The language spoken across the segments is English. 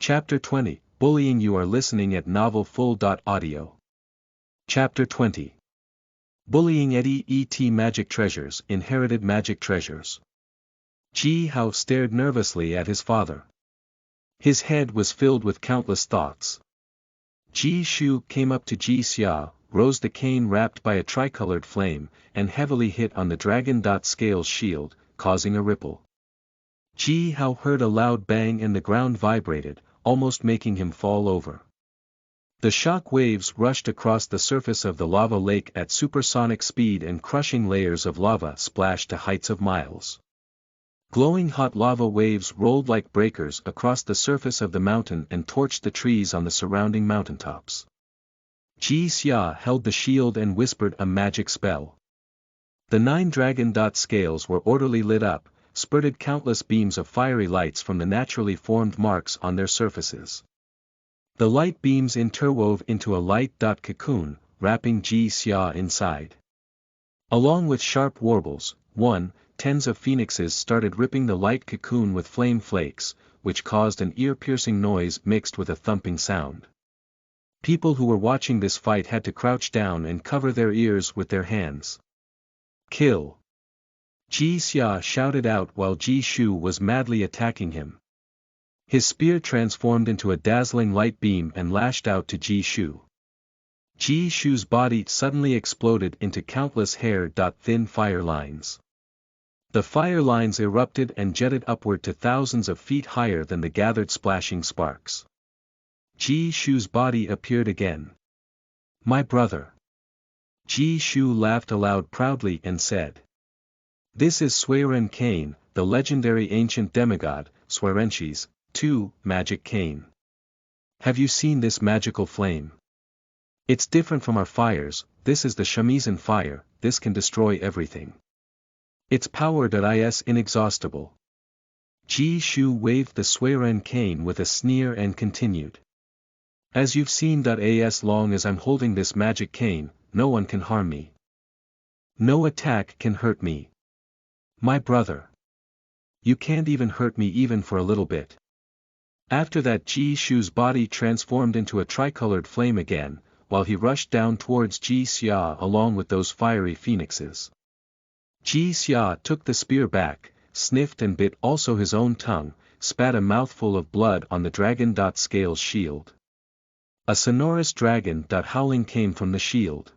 Chapter 20, Bullying. You are listening at Novel Full. Audio. Chapter 20. Bullying. Eddie E.T. Magic Treasures. Inherited Magic Treasures. Ji Hao stared nervously at his father. His head was filled with countless thoughts. Ji Shu came up to Ji Xia, rose the cane wrapped by a tricolored flame, and heavily hit on the dragon. Scales shield, causing a ripple. Ji Hao heard a loud bang and the ground vibrated, almost making him fall over. The shock waves rushed across the surface of the lava lake at supersonic speed, and crushing layers of lava splashed to heights of miles. Glowing hot lava waves rolled like breakers across the surface of the mountain and torched the trees on the surrounding mountaintops. Ji Xia held the shield and whispered a magic spell. The 9 dragon. Scales were orderly lit up, spurted countless beams of fiery lights from the naturally formed marks on their surfaces. The light beams interwove into a light cocoon, wrapping Ji Xia inside. Along with sharp warbles, tens of phoenixes started ripping the light cocoon with flame flakes, which caused an ear-piercing noise mixed with a thumping sound. People who were watching this fight had to crouch down and cover their ears with their hands. Kill! Ji Xia shouted out while Ji Shu was madly attacking him. His spear transformed into a dazzling light beam and lashed out to Ji Shu. Ji Shu's body suddenly exploded into countless hair-thin fire lines. The fire lines erupted and jetted upward to thousands of feet higher than the gathered splashing sparks. Ji Shu's body appeared again. My brother. Ji Shu laughed aloud proudly and said. This is Suiren Cane, the legendary ancient demigod, Suirenshi's, magic cane. Have you seen this magical flame? It's different from our fires. This is the Shamizan fire. This can destroy everything. Its power is inexhaustible. Ji Shu waved the Suiren cane with a sneer and continued. As you've seen, as long as I'm holding this magic cane, no one can harm me. No attack can hurt me. My brother. You can't even hurt me even for a little bit. After that, Ji Shu's body transformed into a tricolored flame again, while he rushed down towards Ji Xia along with those fiery phoenixes. Ji Xia took the spear back, sniffed and bit also his own tongue, spat a mouthful of blood on the dragon. Scales shield. A sonorous dragon. Howling came from the shield.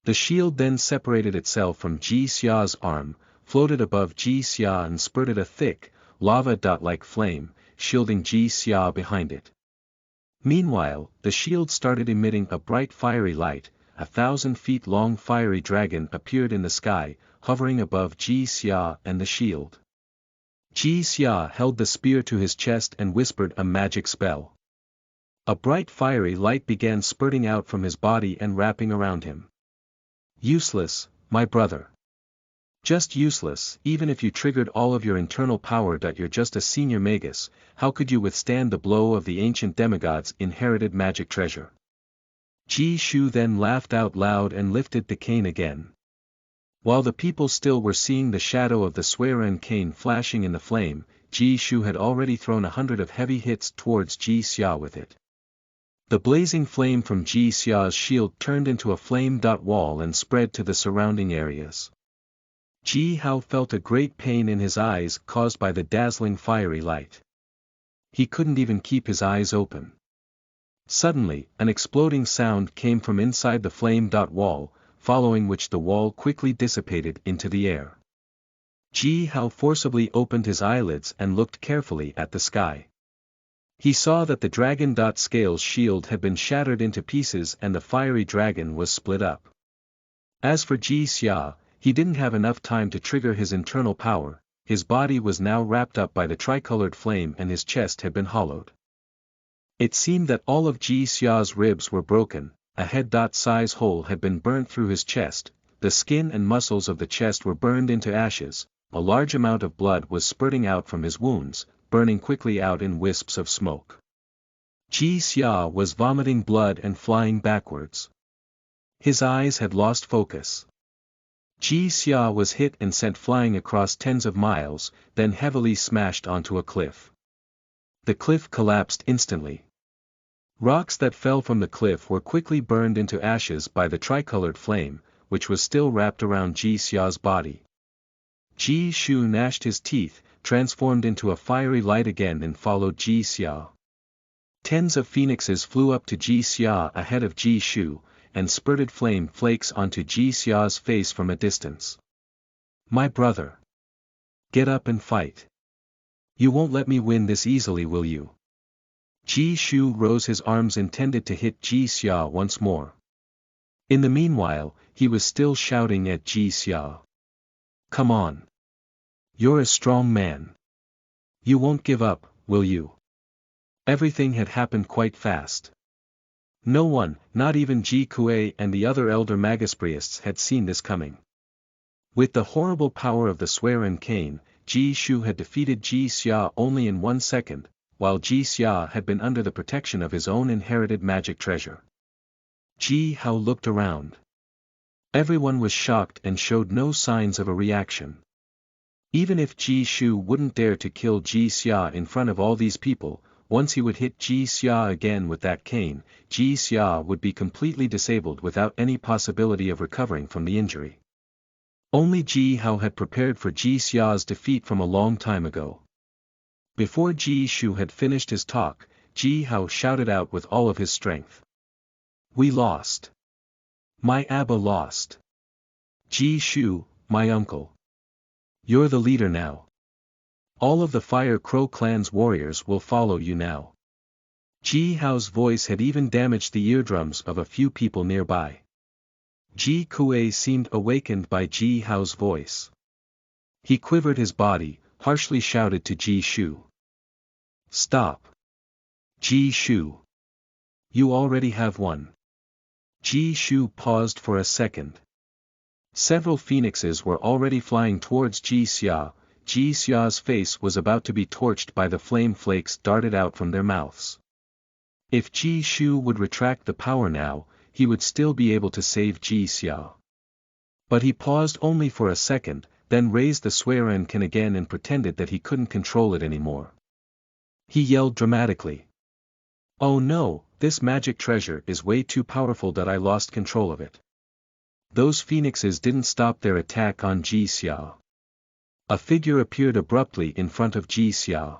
The shield then separated itself from Ji Xia's arm, floated above Ji Xia and spurted a thick, lava-like flame, shielding Ji Xia behind it. Meanwhile, the shield started emitting a bright fiery light. 1,000 feet long fiery dragon appeared in the sky, hovering above Ji Xia and the shield. Ji Xia held the spear to his chest and whispered a magic spell. A bright fiery light began spurting out from his body and wrapping around him. Useless, my brother. Just useless. Even if you triggered all of your internal power. You're just a senior magus. How could you withstand the blow of the ancient demigod's inherited magic treasure? Ji Shu then laughed out loud and lifted the cane again. While the people still were seeing the shadow of the Suiren cane flashing in the flame, Ji Shu had already thrown 100 of heavy hits towards Ji Xia with it. The blazing flame from Ji Xia's shield turned into a flame wall and spread to the surrounding areas. Ji Hao felt a great pain in his eyes caused by the dazzling fiery light. He couldn't even keep his eyes open. Suddenly, an exploding sound came from inside the flame wall, following which the wall quickly dissipated into the air. Ji Hao forcibly opened his eyelids and looked carefully at the sky. He saw that the dragon. Scales shield had been shattered into pieces and the fiery dragon was split up. As for Ji Xia, he didn't have enough time to trigger his internal power. His body was now wrapped up by the tricolored flame and his chest had been hollowed. It seemed that all of Ji Xia's ribs were broken, a head-size hole had been burnt through his chest, the skin and muscles of the chest were burned into ashes, a large amount of blood was spurting out from his wounds, burning quickly out in wisps of smoke. Ji Xia was vomiting blood and flying backwards. His eyes had lost focus. Ji Xia was hit and sent flying across tens of miles, then heavily smashed onto a cliff. The cliff collapsed instantly. Rocks that fell from the cliff were quickly burned into ashes by the tricolored flame, which was still wrapped around Ji Xia's body. Ji Shu gnashed his teeth, transformed into a fiery light again and followed Ji Xia. Tens of phoenixes flew up to Ji Xia ahead of Ji Shu, and spurted flame flakes onto Ji Xia's face from a distance. My brother! Get up and fight. You won't let me win this easily, will you? Ji Shu rose his arms intended to hit Ji Xia once more. In the meanwhile, he was still shouting at Ji Xia. Come on. You're a strong man. You won't give up, will you? Everything had happened quite fast. No one, not even Ji Kuei and the other elder Magus priests, had seen this coming. With the horrible power of the swearing cane, Ji Shu had defeated Ji Xia only in 1 second, while Ji Xia had been under the protection of his own inherited magic treasure. Ji Hao looked around. Everyone was shocked and showed no signs of a reaction. Even if Ji Shu wouldn't dare to kill Ji Xia in front of all these people, once he would hit Ji Xia again with that cane, Ji Xia would be completely disabled without any possibility of recovering from the injury. Only Ji Hao had prepared for Ji Xia's defeat from a long time ago. Before Ji Shu had finished his talk, Ji Hao shouted out with all of his strength. We lost. My Abba lost. Ji Shu, my uncle. You're the leader now. All of the Fire Crow clan's warriors will follow you now. Ji Hao's voice had even damaged the eardrums of a few people nearby. Ji Kuei seemed awakened by Ji Hao's voice. He quivered his body, harshly shouted to Ji Shu. Stop. Ji Shu. You already have won. Ji Shu paused for a second. Several phoenixes were already flying towards Ji Xia. Ji Xia's face was about to be torched by the flame flakes darted out from their mouths. If Ji Shu would retract the power now, he would still be able to save Ji Xia. But he paused only for a second, then raised the swearing can again and pretended that he couldn't control it anymore. He yelled dramatically. Oh no, this magic treasure is way too powerful that I lost control of it. Those phoenixes didn't stop their attack on Ji Xia. A figure appeared abruptly in front of Ji Xia.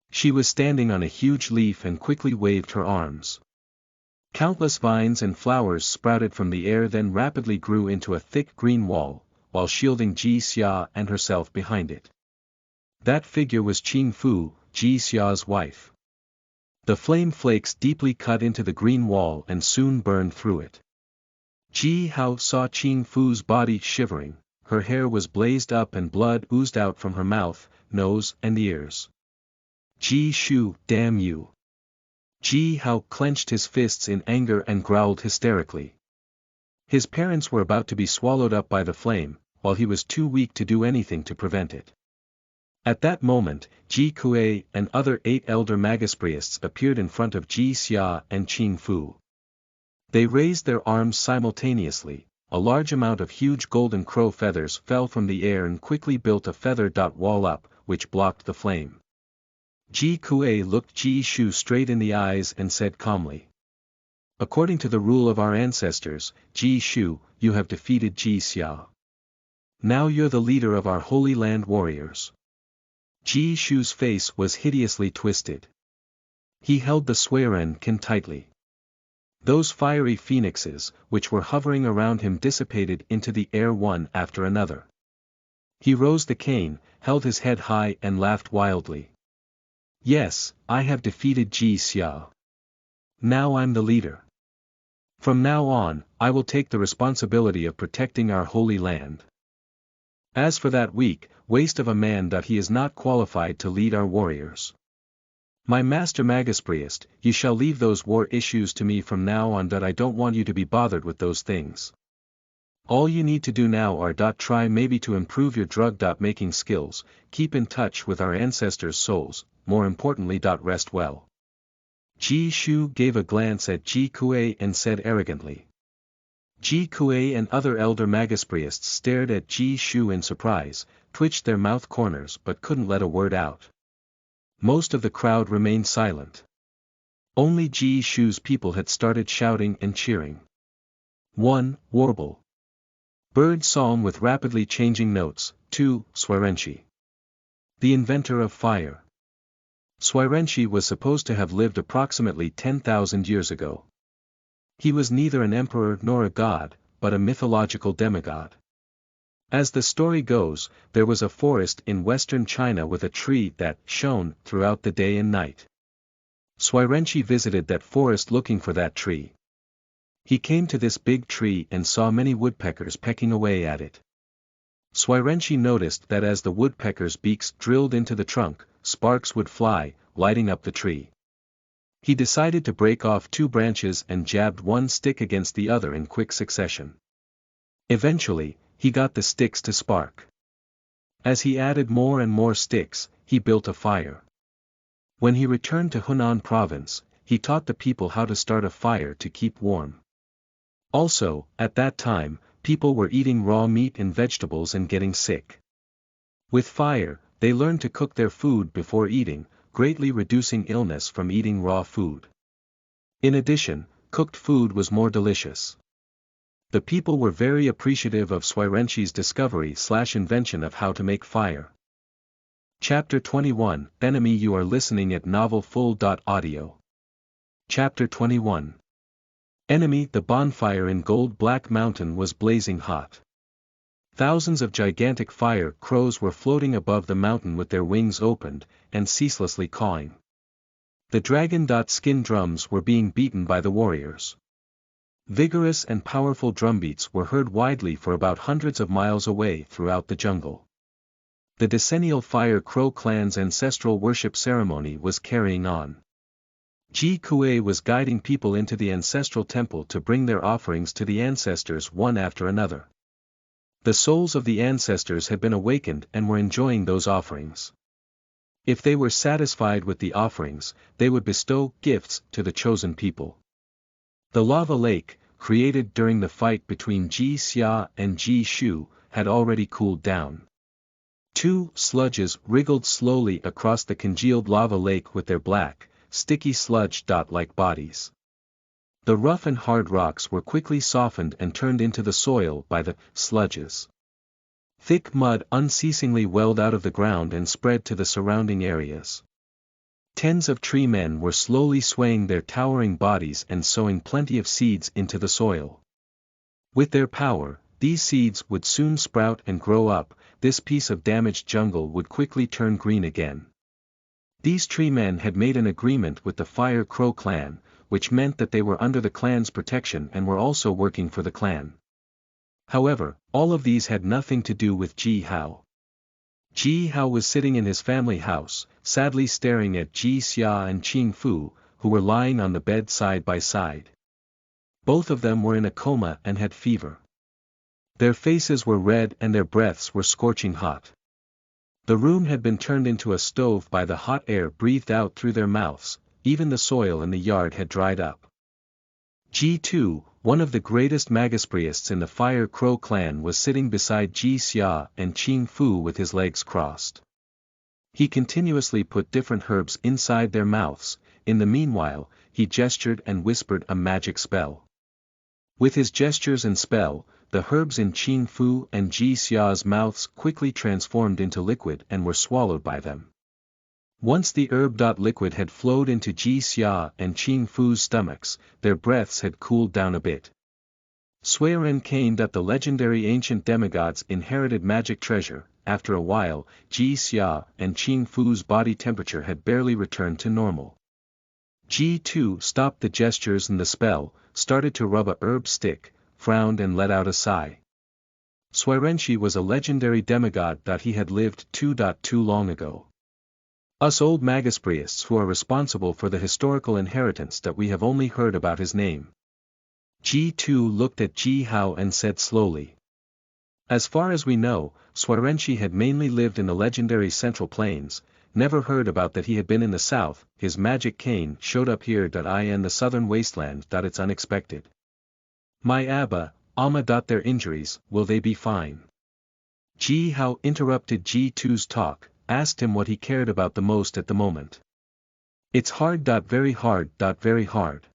She was standing on a huge leaf and quickly waved her arms. Countless vines and flowers sprouted from the air, then rapidly grew into a thick green wall, while shielding Ji Xia and herself behind it. That figure was Qing Fu, Ji Xia's wife. The flame flakes deeply cut into the green wall and soon burned through it. Ji Hao saw Qing Fu's body shivering, her hair was blazed up and blood oozed out from her mouth, nose and ears. Ji Shu, damn you! Ji Hao clenched his fists in anger and growled hysterically. His parents were about to be swallowed up by the flame, while he was too weak to do anything to prevent it. At that moment, Ji Kuei and other 8 elder Magus priests appeared in front of Ji Xia and Qing Fu. They raised their arms simultaneously. A large amount of huge golden crow feathers fell from the air and quickly built a feather wall up, which blocked the flame. Ji Kuei looked Ji Shu straight in the eyes and said calmly. According to the rule of our ancestors, Ji Shu, you have defeated Ji Xia. Now you're the leader of our Holy Land warriors. Ji Shu's face was hideously twisted. He held the swearing can tightly. Those fiery phoenixes, which were hovering around him, dissipated into the air one after another. He rose the cane, held his head high and laughed wildly. Yes, I have defeated Ji Xia. Now I'm the leader. From now on, I will take the responsibility of protecting our holy land. As for that weak, waste of a man, that he is not qualified to lead our warriors. My master Magus priest, you shall leave those war issues to me from now on, that I don't want you to be bothered with those things. All you need to do now are try maybe to improve your drug making skills, keep in touch with our ancestors' souls, more importantly rest well. Ji Shu gave a glance at Ji Kuei and said arrogantly. Ji Kuei and other elder Magus priests stared at Ji Shu in surprise, twitched their mouth corners but couldn't let a word out. Most of the crowd remained silent. Only Ji Shu's people had started shouting and cheering. 1. Warble. Bird song with rapidly changing notes. 2. Swarenshi. The inventor of fire. Swarenshi was supposed to have lived approximately 10,000 years ago. He was neither an emperor nor a god, but a mythological demigod. As the story goes, there was a forest in western China with a tree that shone throughout the day and night. Swarenshi visited that forest looking for that tree. He came to this big tree and saw many woodpeckers pecking away at it. Swarenshi noticed that as the woodpeckers' beaks drilled into the trunk, sparks would fly, lighting up the tree. He decided to break off 2 branches and jabbed one stick against the other in quick succession. Eventually, he got the sticks to spark. As he added more and more sticks, he built a fire. When he returned to Hunan province, he taught the people how to start a fire to keep warm. Also, at that time, people were eating raw meat and vegetables and getting sick. With fire, they learned to cook their food before eating, greatly reducing illness from eating raw food. In addition, cooked food was more delicious. The people were very appreciative of Swirenshi's discovery/invention of how to make fire. Chapter 21, Enemy. You are listening at novelfull.audio. Chapter 21. Enemy. The bonfire in Gold Black Mountain was blazing hot. Thousands of gigantic fire crows were floating above the mountain with their wings opened, and ceaselessly cawing. The dragon-skin drums were being beaten by the warriors. Vigorous and powerful drumbeats were heard widely for about hundreds of miles away throughout the jungle. The decennial Fire Crow clan's ancestral worship ceremony was carrying on. Ji Kuei was guiding people into the ancestral temple to bring their offerings to the ancestors one after another. The souls of the ancestors had been awakened and were enjoying those offerings. If they were satisfied with the offerings, they would bestow gifts to the chosen people. The lava lake, created during the fight between Ji Xia and Ji Shu, had already cooled down. 2 sludges wriggled slowly across the congealed lava lake with their black, sticky sludge-like bodies. The rough and hard rocks were quickly softened and turned into the soil by the sludges. Thick mud unceasingly welled out of the ground and spread to the surrounding areas. Tens of tree men were slowly swaying their towering bodies and sowing plenty of seeds into the soil. With their power, these seeds would soon sprout and grow up. This piece of damaged jungle would quickly turn green again. These tree men had made an agreement with the Fire Crow clan, which meant that they were under the clan's protection and were also working for the clan. However, all of these had nothing to do with Ji Hao. Ji Hao was sitting in his family house, sadly staring at Ji Xia and Qing Fu, who were lying on the bed side by side. Both of them were in a coma and had fever. Their faces were red and their breaths were scorching hot. The room had been turned into a stove by the hot air breathed out through their mouths. Even the soil in the yard had dried up. Ji-2, one of the greatest Magus priests in the Fire Crow clan, was sitting beside Ji Xia and Qing Fu with his legs crossed. He continuously put different herbs inside their mouths. In the meanwhile, he gestured and whispered a magic spell. With his gestures and spell, the herbs in Qing Fu and Ji Xia's mouths quickly transformed into liquid and were swallowed by them. Once the herb-liquid had flowed into Ji Xia and Qing Fu's stomachs, their breaths had cooled down a bit. Suiren came that the legendary ancient demigods inherited magic treasure. After a while, Ji Xia and Qing Fu's body temperature had barely returned to normal. Ji-2 stopped the gestures and the spell, started to rub a herb stick, frowned and let out a sigh. Swarenshi was a legendary demigod that he had lived too long ago. Us old Magus priests who are responsible for the historical inheritance that we have only heard about his name. Ji-2 looked at Ji Hao and said slowly. As far as we know, Swarenshi had mainly lived in the legendary Central Plains, never heard about that he had been in the south. His magic cane showed up here in the southern wasteland. It's unexpected. My Abba, Amma. Their injuries, will they be fine? Ji Hao interrupted Ji-2's talk. asked him what he cared about the most at the moment. It's hard. Very hard. Very hard.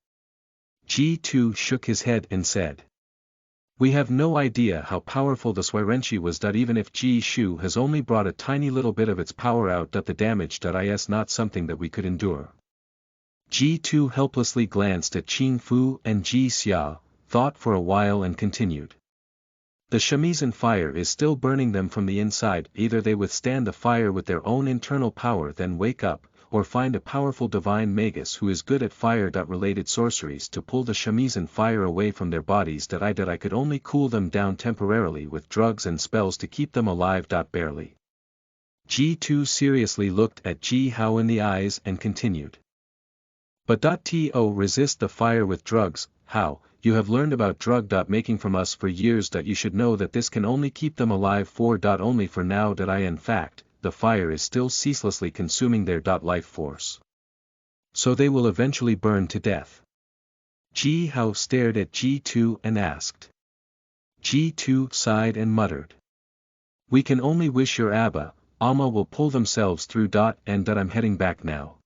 G2 shook his head and said. We have no idea how powerful the Swirenshi was. Even if G-Shu has only brought a tiny little bit of its power out. The damage is not something that we could endure. G2 helplessly glanced at Qing Fu and Ji Xia, thought for a while and continued. The shamisen fire is still burning them from the inside. Either they withstand the fire with their own internal power then wake up, or find a powerful divine magus who is good at fire-related sorceries to pull the shamisen fire away from their bodies. I could only cool them down temporarily with drugs and spells to keep them alive. Barely. G2 seriously looked at Ji Hao in the eyes and continued. But to resist the fire with drugs, how? You have learned about drug making from us for years. You should know that this can only keep them alive for only for now. In fact, the fire is still ceaselessly consuming their life force. So they will eventually burn to death. Ji Hao stared at G2 and asked. G2 sighed and muttered. We can only wish your Abba, Amma will pull themselves through. And I'm heading back now.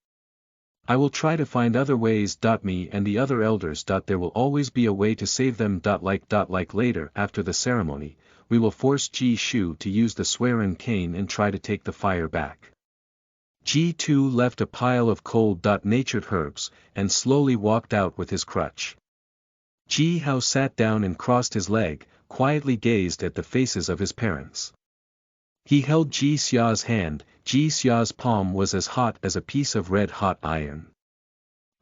I will try to find other ways. Me and the other elders. There will always be a way to save them. Like later after the ceremony, we will force Ji-Shu to use the Swearing cane and try to take the fire back. G2 left a pile of cold-natured herbs, and slowly walked out with his crutch. Ji Hao sat down and crossed his leg, quietly gazed at the faces of his parents. He held Ji Xia's hand. Ji Xia's palm was as hot as a piece of red-hot iron.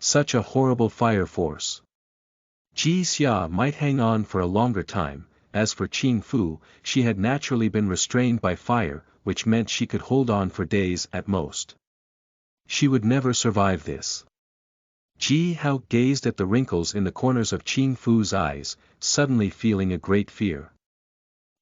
Such a horrible fire force. Ji Xia might hang on for a longer time. As for Qing Fu, she had naturally been restrained by fire, which meant she could hold on for days at most. She would never survive this. Ji Hao gazed at the wrinkles in the corners of Qing Fu's eyes, suddenly feeling a great fear.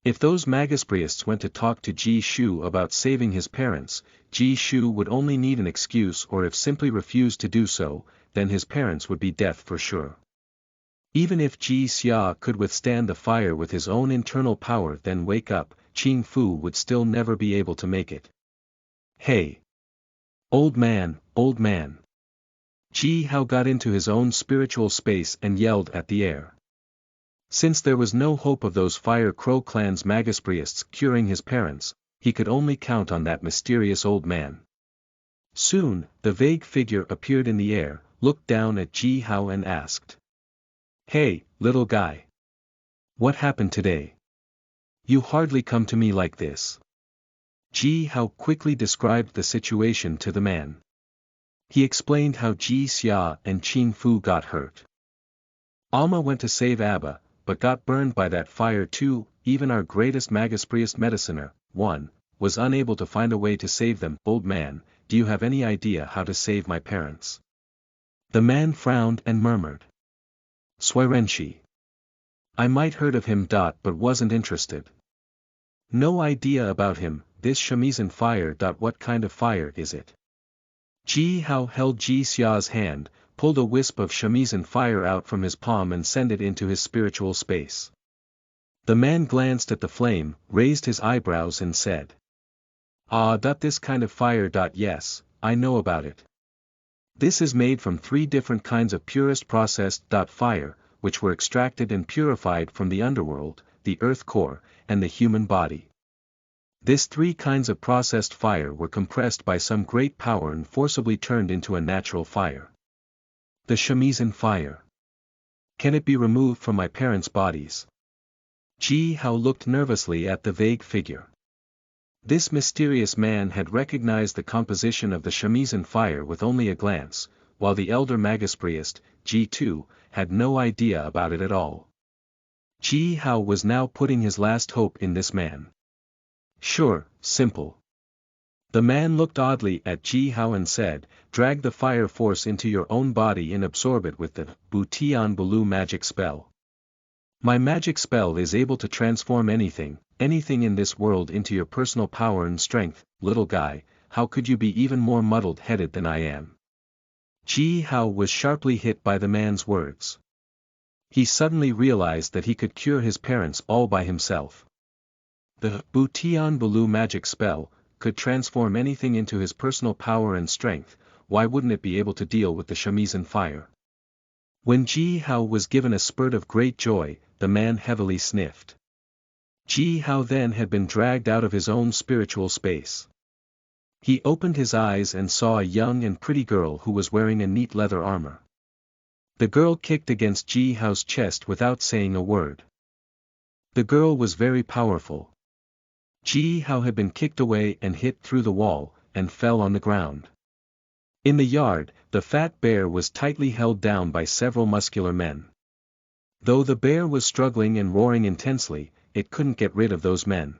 If those Magus priests went to talk to Ji-Shu about saving his parents, Ji-Shu would only need an excuse, or if simply refused to do so, then his parents would be death for sure. Even if Ji Xia could withstand the fire with his own internal power then wake up, Qing Fu would still never be able to make it. Hey! Old man, old man! Ji Hao got into his own spiritual space and yelled at the air. Since there was no hope of those Fire Crow clan's Magus priests curing his parents, he could only count on that mysterious old man. Soon, the vague figure appeared in the air, looked down at Ji Hao and asked. Hey, little guy. What happened today? You hardly come to me like this. Ji Hao quickly described the situation to the man. He explained how Ji Xia and Qing Fu got hurt. Alma went to save Abba, but got burned by that fire too. Even our greatest Magus priest mediciner, was unable to find a way to save them. Old man, do you have any idea how to save my parents? The man frowned and murmured. Swirenshi. I might heard of him. But wasn't interested. No idea about him. This shamisen fire. What kind of fire is it? Ji Hao held Ji Xia's hand, pulled a wisp of shamisen fire out from his palm and sent it into his spiritual space. The man glanced at the flame, raised his eyebrows and said. This kind of fire. Yes, I know about it. This is made from 3 different kinds of purest processed fire, which were extracted and purified from the underworld, the earth core, and the human body. This 3 kinds of processed fire were compressed by some great power and forcibly turned into a natural fire. The shamisen fire. Can it be removed from my parents' bodies? Ji Hao looked nervously at the vague figure. This mysterious man had recognized the composition of the shamisen fire with only a glance, while the elder Magus priest, G2, had no idea about it at all. Ji Hao was now putting his last hope in this man. Sure, simple. The man looked oddly at Ji Hao and said, drag the fire force into your own body and absorb it with the Butian Bulu magic spell. My magic spell is able to transform anything in this world into your personal power and strength. Little guy, how could you be even more muddled-headed than I am? Ji Hao was sharply hit by the man's words. He suddenly realized that he could cure his parents all by himself. The Butian Bulu magic spell could transform anything into his personal power and strength, why wouldn't it be able to deal with the shamisen fire? When Ji Hao was given a spurt of great joy, the man heavily sniffed. Ji Hao then had been dragged out of his own spiritual space. He opened his eyes and saw a young and pretty girl who was wearing a neat leather armor. The girl kicked against Ji Hao's chest without saying a word. The girl was very powerful. Ji Hao had been kicked away and hit through the wall, and fell on the ground. In the yard, the fat bear was tightly held down by several muscular men. Though the bear was struggling and roaring intensely, it couldn't get rid of those men.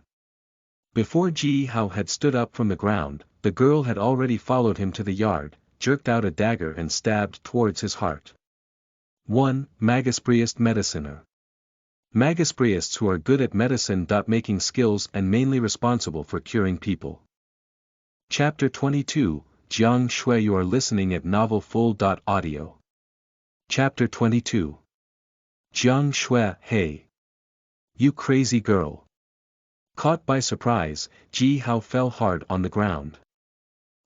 Before Ji Hao had stood up from the ground, the girl had already followed him to the yard, jerked out a dagger and stabbed towards his heart. 1. Magus Priest Mediciner. Magus priests who are good at medicine. Making skills and mainly responsible for curing people. Chapter 22, Jiang Shui. You are listening at novelfull.audio. Chapter 22. Jiang Shui. Hey! You crazy girl! Caught by surprise, Ji Hao fell hard on the ground.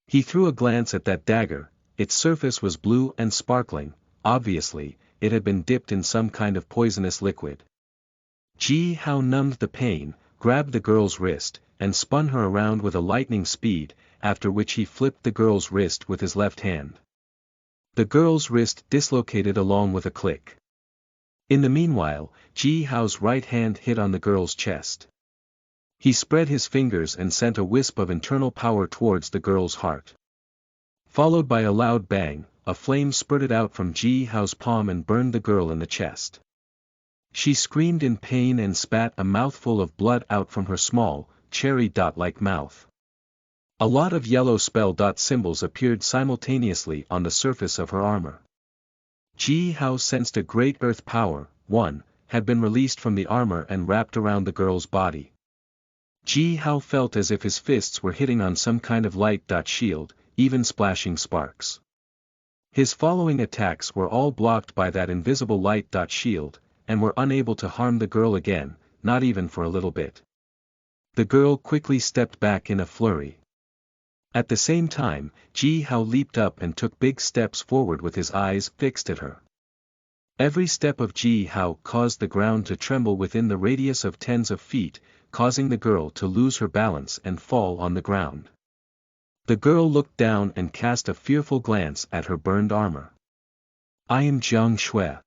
He threw a glance at that dagger. Its surface was blue and sparkling. Obviously, it had been dipped in some kind of poisonous liquid. Ji Hao numbed the pain, grabbed the girl's wrist, and spun her around with a lightning speed, after which he flipped the girl's wrist with his left hand. The girl's wrist dislocated along with a click. In the meanwhile, Ji Hao's right hand hit on the girl's chest. He spread his fingers and sent a wisp of internal power towards the girl's heart. Followed by a loud bang, a flame spurted out from Ji Hao's palm and burned the girl in the chest. She screamed in pain and spat a mouthful of blood out from her small, cherry-like mouth. A lot of yellow spell symbols appeared simultaneously on the surface of her armor. Ji Hao sensed a great earth power, had been released from the armor and wrapped around the girl's body. Ji Hao felt as if his fists were hitting on some kind of light shield, even splashing sparks. His following attacks were all blocked by that invisible light shield, and were unable to harm the girl again, not even for a little bit. The girl quickly stepped back in a flurry. At the same time, Ji Hao leaped up and took big steps forward with his eyes fixed at her. Every step of Ji Hao caused the ground to tremble within the radius of tens of feet, causing the girl to lose her balance and fall on the ground. The girl looked down and cast a fearful glance at her burned armor. I am Jiang Shui.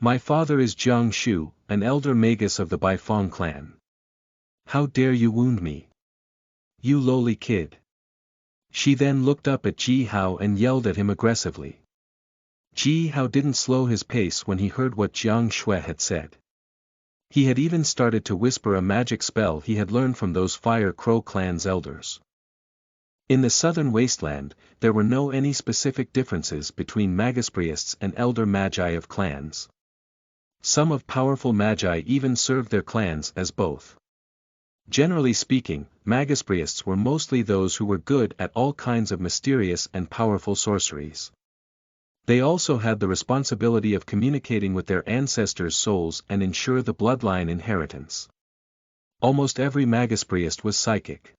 My father is Jiang Shu, an elder magus of the Baifeng clan. How dare you wound me? You lowly kid. She then looked up at Ji Hao and yelled at him aggressively. Ji Hao didn't slow his pace when he heard what Jiang Shui had said. He had even started to whisper a magic spell he had learned from those Fire Crow clan's elders. In the southern wasteland, there were no any specific differences between Magus priests and elder magi of clans. Some of powerful magi even served their clans as both. Generally speaking, Magus priests were mostly those who were good at all kinds of mysterious and powerful sorceries. They also had the responsibility of communicating with their ancestors' souls and ensure the bloodline inheritance. Almost every Magus priest was psychic.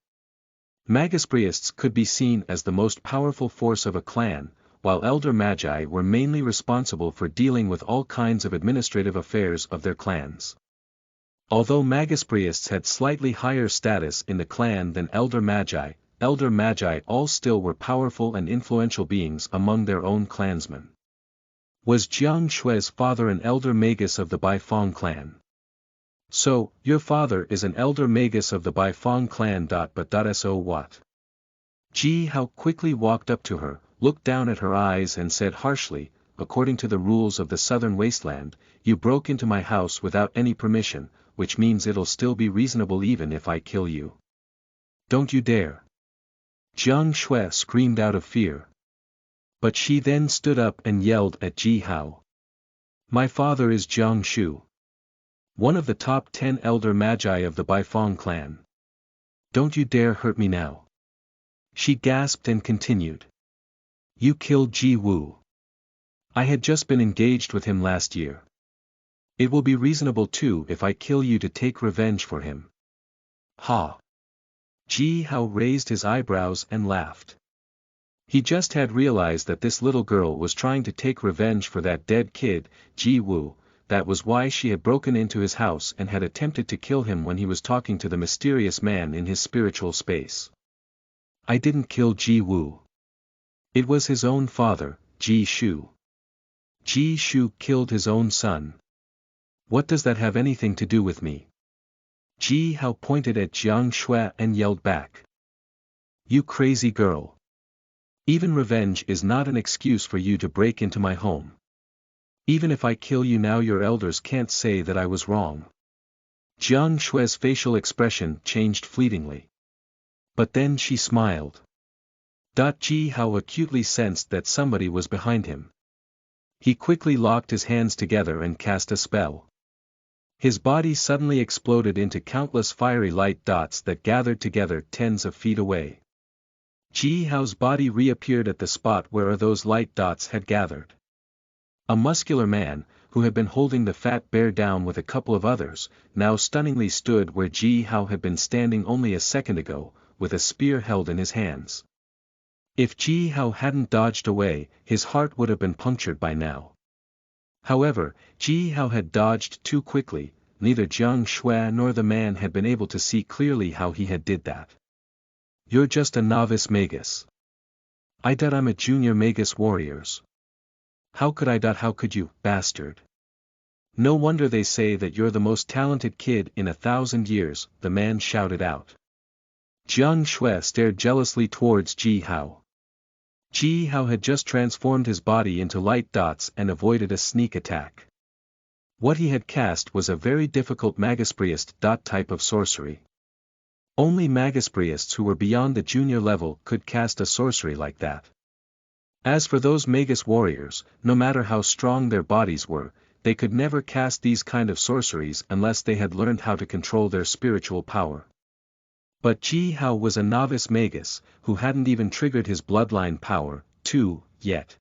Magus priests could be seen as the most powerful force of a clan, while elder magi were mainly responsible for dealing with all kinds of administrative affairs of their clans. Although Magus priests had slightly higher status in the clan than elder magi all still were powerful and influential beings among their own clansmen. Was Jiang Shui's father an elder magus of the Baifeng clan? So, your father is an elder magus of the Baifeng clan. But so what? Ji Hao quickly walked up to her, looked down at her eyes and said harshly, according to the rules of the southern wasteland, you broke into my house without any permission, which means it'll still be reasonable even if I kill you. Don't you dare. Jiang Shui screamed out of fear. But she then stood up and yelled at Ji Hao. My father is Jiang Shu, one of the top 10 elder magi of the Baifeng clan. Don't you dare hurt me now. She gasped and continued. You killed Ji Wu. I had just been engaged with him last year. It will be reasonable too if I kill you to take revenge for him. Ha! Ji Hao raised his eyebrows and laughed. He just had realized that this little girl was trying to take revenge for that dead kid, Ji Wu. That was why she had broken into his house and had attempted to kill him when he was talking to the mysterious man in his spiritual space. I didn't kill Ji Wu. It was his own father, Ji Shu. Ji Shu killed his own son. What does that have anything to do with me? Ji Hao pointed at Jiang Shui and yelled back. You crazy girl. Even revenge is not an excuse for you to break into my home. Even if I kill you now, your elders can't say that I was wrong. Jiang Shui's facial expression changed fleetingly. But then she smiled. Ji Hao acutely sensed that somebody was behind him. He quickly locked his hands together and cast a spell. His body suddenly exploded into countless fiery light dots that gathered together tens of feet away. Ji Hao's body reappeared at the spot where those light dots had gathered. A muscular man, who had been holding the fat bear down with a couple of others, now stunningly stood where Ji Hao had been standing only a second ago, with a spear held in his hands. If Ji Hao hadn't dodged away, his heart would have been punctured by now. However, Ji Hao had dodged too quickly, neither Jiang Shui nor the man had been able to see clearly how he had did that. You're just a novice magus. I doubt I'm a junior magus warriors. How could I? How could you, bastard? No wonder they say that you're the most talented kid in 1,000 years, the man shouted out. Jiang Shui stared jealously towards Ji Hao. Ji Hao had just transformed his body into light dots and avoided a sneak attack. What he had cast was a very difficult Magus Priest type of sorcery. Only Magus Priests who were beyond the junior level could cast a sorcery like that. As for those Magus warriors, no matter how strong their bodies were, they could never cast these kind of sorceries unless they had learned how to control their spiritual power. But Ji Hao was a novice magus, who hadn't even triggered his bloodline power, yet.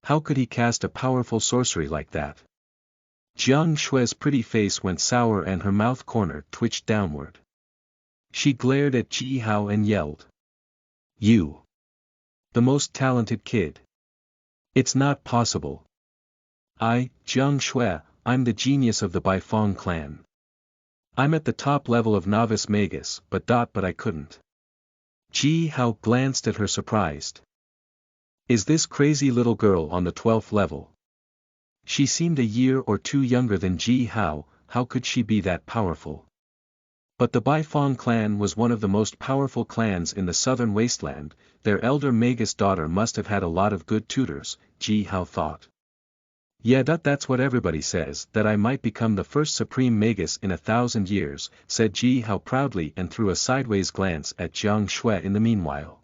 How could he cast a powerful sorcery like that? Jiang Shui's pretty face went sour and her mouth corner twitched downward. She glared at Ji Hao and yelled. You! The most talented kid. It's not possible. Jiang Shui, I'm the genius of the Baifeng clan. I'm at the top level of novice magus, but I couldn't. Ji Hao glanced at her surprised. Is this crazy little girl on the 12th level? She seemed a year or two younger than Ji Hao, how could she be that powerful? But the Baifeng clan was one of the most powerful clans in the southern wasteland, their elder magus daughter must have had a lot of good tutors, Ji Hao thought. Yeah, that's what everybody says, that I might become the first supreme magus in 1,000 years, said Ji Hao proudly and threw a sideways glance at Jiang Shui in the meanwhile.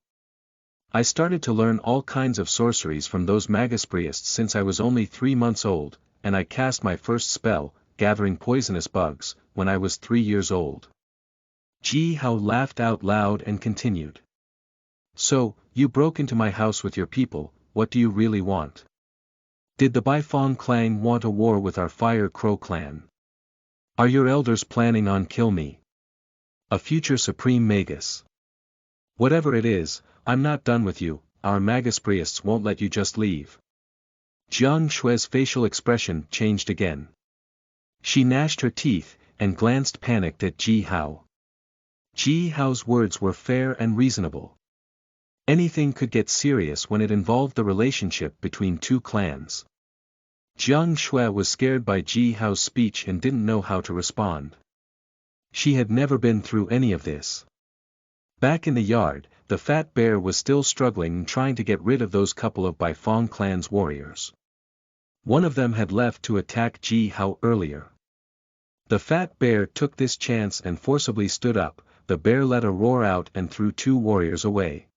I started to learn all kinds of sorceries from those Magus Priests since I was only 3 months old, and I cast my first spell, gathering poisonous bugs, when I was 3 years old. Ji Hao laughed out loud and continued. So, you broke into my house with your people, what do you really want? Did the Baifeng clan want a war with our Fire Crow clan? Are your elders planning on kill me? A future supreme magus? Whatever it is, I'm not done with you, our Magus Priests won't let you just leave. Jiang Shui's facial expression changed again. She gnashed her teeth, and glanced panicked at Ji Hao. Ji Hao's words were fair and reasonable. Anything could get serious when it involved the relationship between two clans. Jiang Shui was scared by Ji Hao's speech and didn't know how to respond. She had never been through any of this. Back in the yard, the fat bear was still struggling and trying to get rid of those couple of Baifeng clan's warriors. One of them had left to attack Ji Hao earlier. The fat bear took this chance and forcibly stood up. The bear let a roar out and threw 2 warriors away.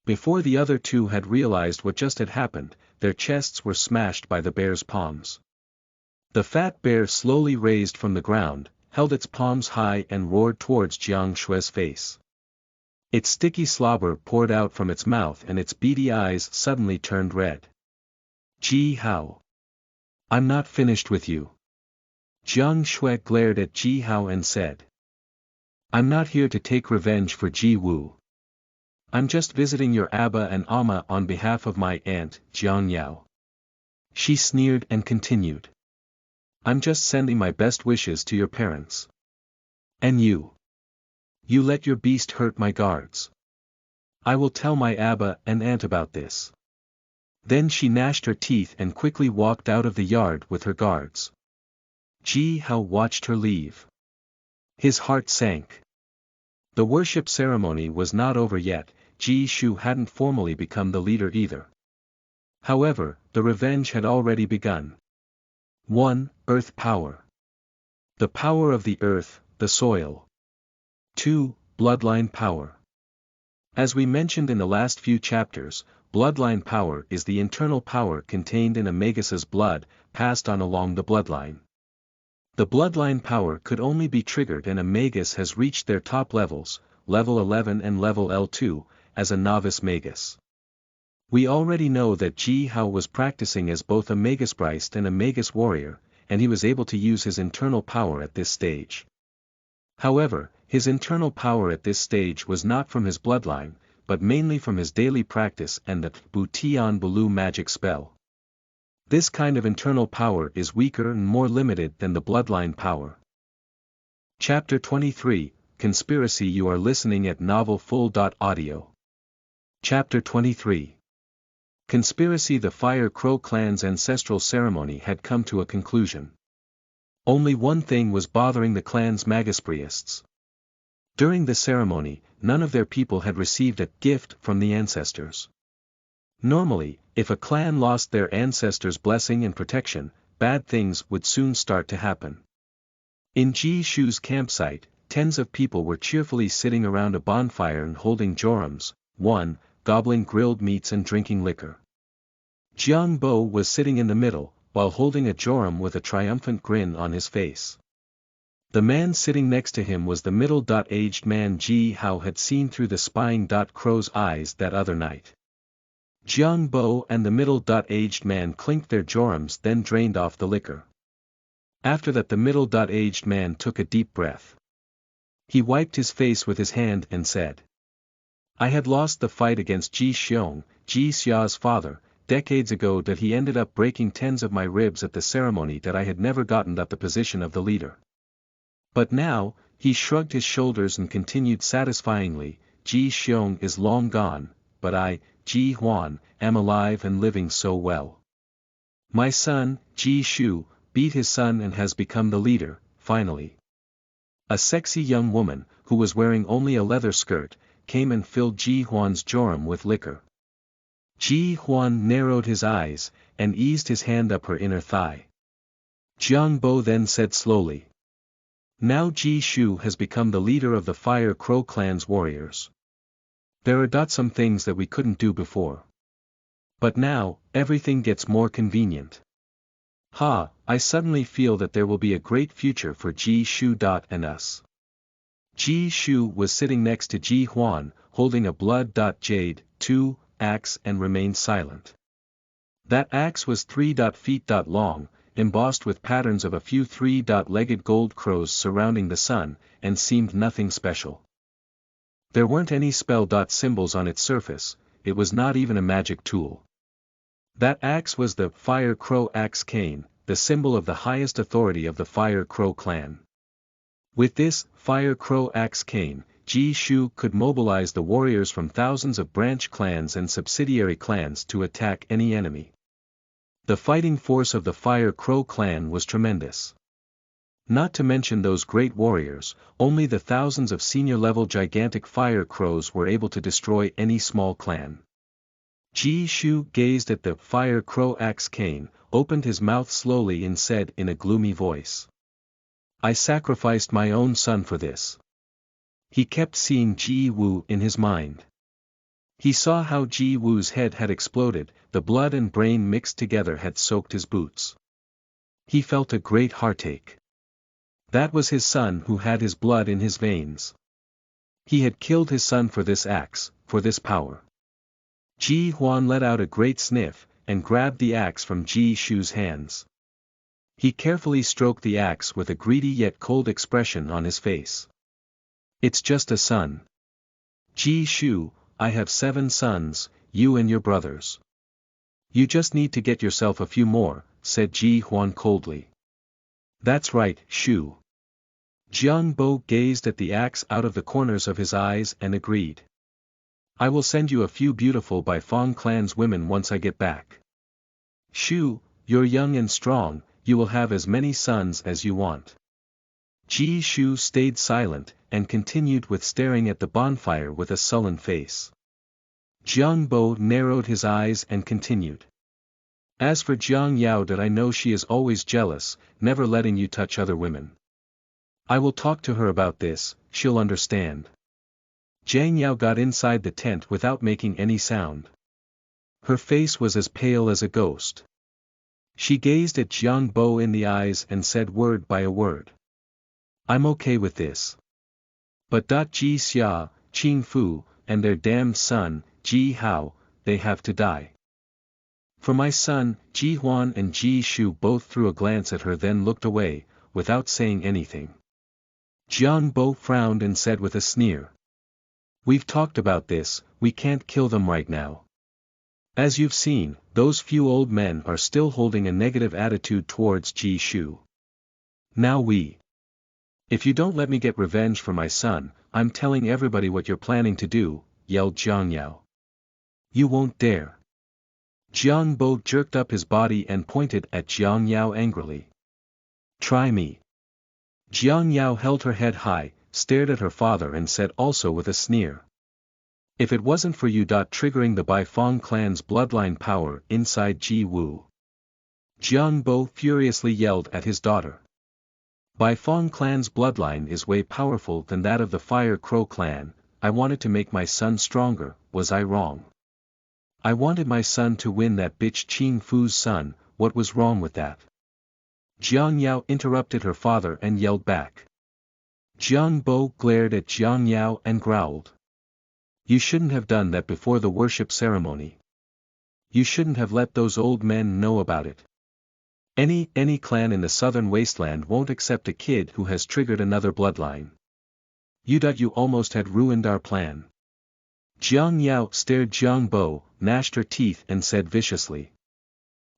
Before the other 2 had realized what just had happened, their chests were smashed by the bear's palms. The fat bear slowly raised from the ground, held its palms high and roared towards Jiang Shui's face. Its sticky slobber poured out from its mouth and its beady eyes suddenly turned red. Ji Hao. I'm not finished with you. Jiang Shui glared at Ji Hao and said. I'm not here to take revenge for Ji Wu. I'm just visiting your Abba and Amma on behalf of my aunt, Jiang Yao. She sneered and continued. I'm just sending my best wishes to your parents. And you? You let your beast hurt my guards. I will tell my Abba and aunt about this. Then she gnashed her teeth and quickly walked out of the yard with her guards. Ji Hao watched her leave. His heart sank. The worship ceremony was not over yet. Ji Shu hadn't formally become the leader either. However, the revenge had already begun. 1. Earth power. The power of the earth, the soil. 2. Bloodline power. As we mentioned in the last few chapters, bloodline power is the internal power contained in a Magus's blood, passed on along the bloodline. The bloodline power could only be triggered and a Magus has reached their top levels, level 11 and level L2, as a novice Magus. We already know that Ji Hao was practicing as both a Magus priest and a Magus warrior, and he was able to use his internal power at this stage. However, his internal power at this stage was not from his bloodline, but mainly from his daily practice and the Bu Tian Bulu magic spell. This kind of internal power is weaker and more limited than the bloodline power. Chapter 23, Conspiracy. You are listening at novelfull.audio. Chapter 23. Conspiracy. The Fire Crow clan's ancestral ceremony had come to a conclusion. Only one thing was bothering the clan's Magus priests. During the ceremony, none of their people had received a gift from the ancestors. Normally, if a clan lost their ancestors' blessing and protection, bad things would soon start to happen. In Ji Shu's campsite, tens of people were cheerfully sitting around a bonfire and holding jorums, gobbling grilled meats and drinking liquor. Jiang Bo was sitting in the middle, while holding a jorum with a triumphant grin on his face. The man sitting next to him was the middle-aged man Ji Hao had seen through the spying crow's eyes that other night. Jiang Bo and the middle-aged man clinked their jorums, then drained off the liquor. After that, the middle-aged man took a deep breath. He wiped his face with his hand and said, I had lost the fight against Ji Xiong, Ji Xia's father, decades ago, that he ended up breaking tens of my ribs at the ceremony, that I had never gotten at the position of the leader. But now, he shrugged his shoulders and continued satisfyingly, Ji Xiong is long gone, but I, Ji Huan, am alive and living so well. My son, Ji Shu, beat his son and has become the leader, finally. A sexy young woman, who was wearing only a leather skirt, came and filled Ji Huan's jorum with liquor. Ji Huan narrowed his eyes, and eased his hand up her inner thigh. Jiang Bo then said slowly, now Ji Shu has become the leader of the Fire Crow clan's warriors. There are some things that we couldn't do before. But now, everything gets more convenient. I suddenly feel that there will be a great future for Ji Shu and us. Ji Shu was sitting next to Ji Huan, holding a blood jade axe, and remained silent. That axe was 3 feet long, embossed with patterns of a few 3-legged gold crows surrounding the sun, and seemed nothing special. There weren't any spell symbols on its surface, it was not even a magic tool. That axe was the Fire Crow axe cane, the symbol of the highest authority of the Fire Crow clan. With this Fire Crow axe cane, Ji Shu could mobilize the warriors from thousands of branch clans and subsidiary clans to attack any enemy. The fighting force of the Fire Crow clan was tremendous. Not to mention those great warriors, only the thousands of senior-level gigantic Fire Crows were able to destroy any small clan. Ji Shu gazed at the Fire Crow axe cane, opened his mouth slowly and said in a gloomy voice, I sacrificed my own son for this. He kept seeing Ji Wu in his mind. He saw how Ji Wu's head had exploded, the blood and brain mixed together had soaked his boots. He felt a great heartache. That was his son who had his blood in his veins. He had killed his son for this axe, for this power. Ji Huan let out a great sniff, and grabbed the axe from Ji Shu's hands. He carefully stroked the axe with a greedy yet cold expression on his face. It's just a son. Ji Shu, I have 7 sons, you and your brothers. You just need to get yourself a few more, said Ji Huan coldly. That's right, Shu. Jiang Bo gazed at the axe out of the corners of his eyes and agreed. I will send you a few beautiful Baifeng clan's women once I get back. Shu, you're young and strong, you will have as many sons as you want. Ji Shu stayed silent, and continued with staring at the bonfire with a sullen face. Jiang Bo narrowed his eyes and continued. As for Jiang Yao, that I know she is always jealous, never letting you touch other women. I will talk to her about this, she'll understand. Jiang Yao got inside the tent without making any sound. Her face was as pale as a ghost. She gazed at Jiang Bo in the eyes and said word by a word. I'm okay with this. But Ji Xia, Qing Fu, and their damned son, Ji Hao, they have to die. For my son, Ji Huan and Ji Shu both threw a glance at her, then looked away, without saying anything. Jiang Bo frowned and said with a sneer. We've talked about this, we can't kill them right now. As you've seen, those few old men are still holding a negative attitude towards Ji Shu. Now If you don't let me get revenge for my son, I'm telling everybody what you're planning to do, yelled Jiang Yao. You won't dare. Jiang Bo jerked up his body and pointed at Jiang Yao angrily. Try me. Jiang Yao held her head high, stared at her father and said also with a sneer. If it wasn't for you. Triggering the Baifeng clan's bloodline power inside Ji Wu. Jiang Bo furiously yelled at his daughter. Baifeng clan's bloodline is way powerful than that of the Fire Crow clan. I wanted to make my son stronger, was I wrong? I wanted my son to win that bitch Qing Fu's son, what was wrong with that? Jiang Yao interrupted her father and yelled back. Jiang Bo glared at Jiang Yao and growled. You shouldn't have done that before the worship ceremony. You shouldn't have let those old men know about it. Any clan in the southern wasteland won't accept a kid who has triggered another bloodline. You almost had ruined our plan. Jiang Yao stared Jiang Bo, gnashed her teeth and said viciously.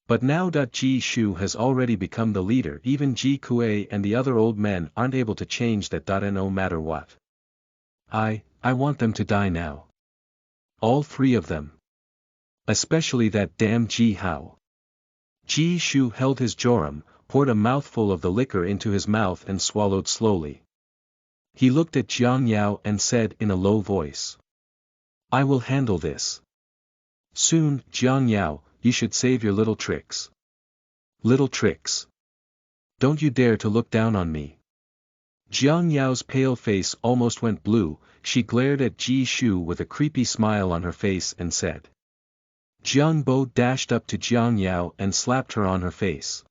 But now Ji Shu has already become the leader. Even Ji Kuei and the other old men aren't able to change that. No matter what. I want them to die now. All 3 of them. Especially that damn Ji Hao. Ji Shu held his jorum, poured a mouthful of the liquor into his mouth and swallowed slowly. He looked at Jiang Yao and said in a low voice. I will handle this. Soon, Jiang Yao, you should save your little tricks. Little tricks. Don't you dare to look down on me. Jiang Yao's pale face almost went blue. She glared at Ji Shu with a creepy smile on her face and said. Jiang Bo dashed up to Jiang Yao and slapped her on her face.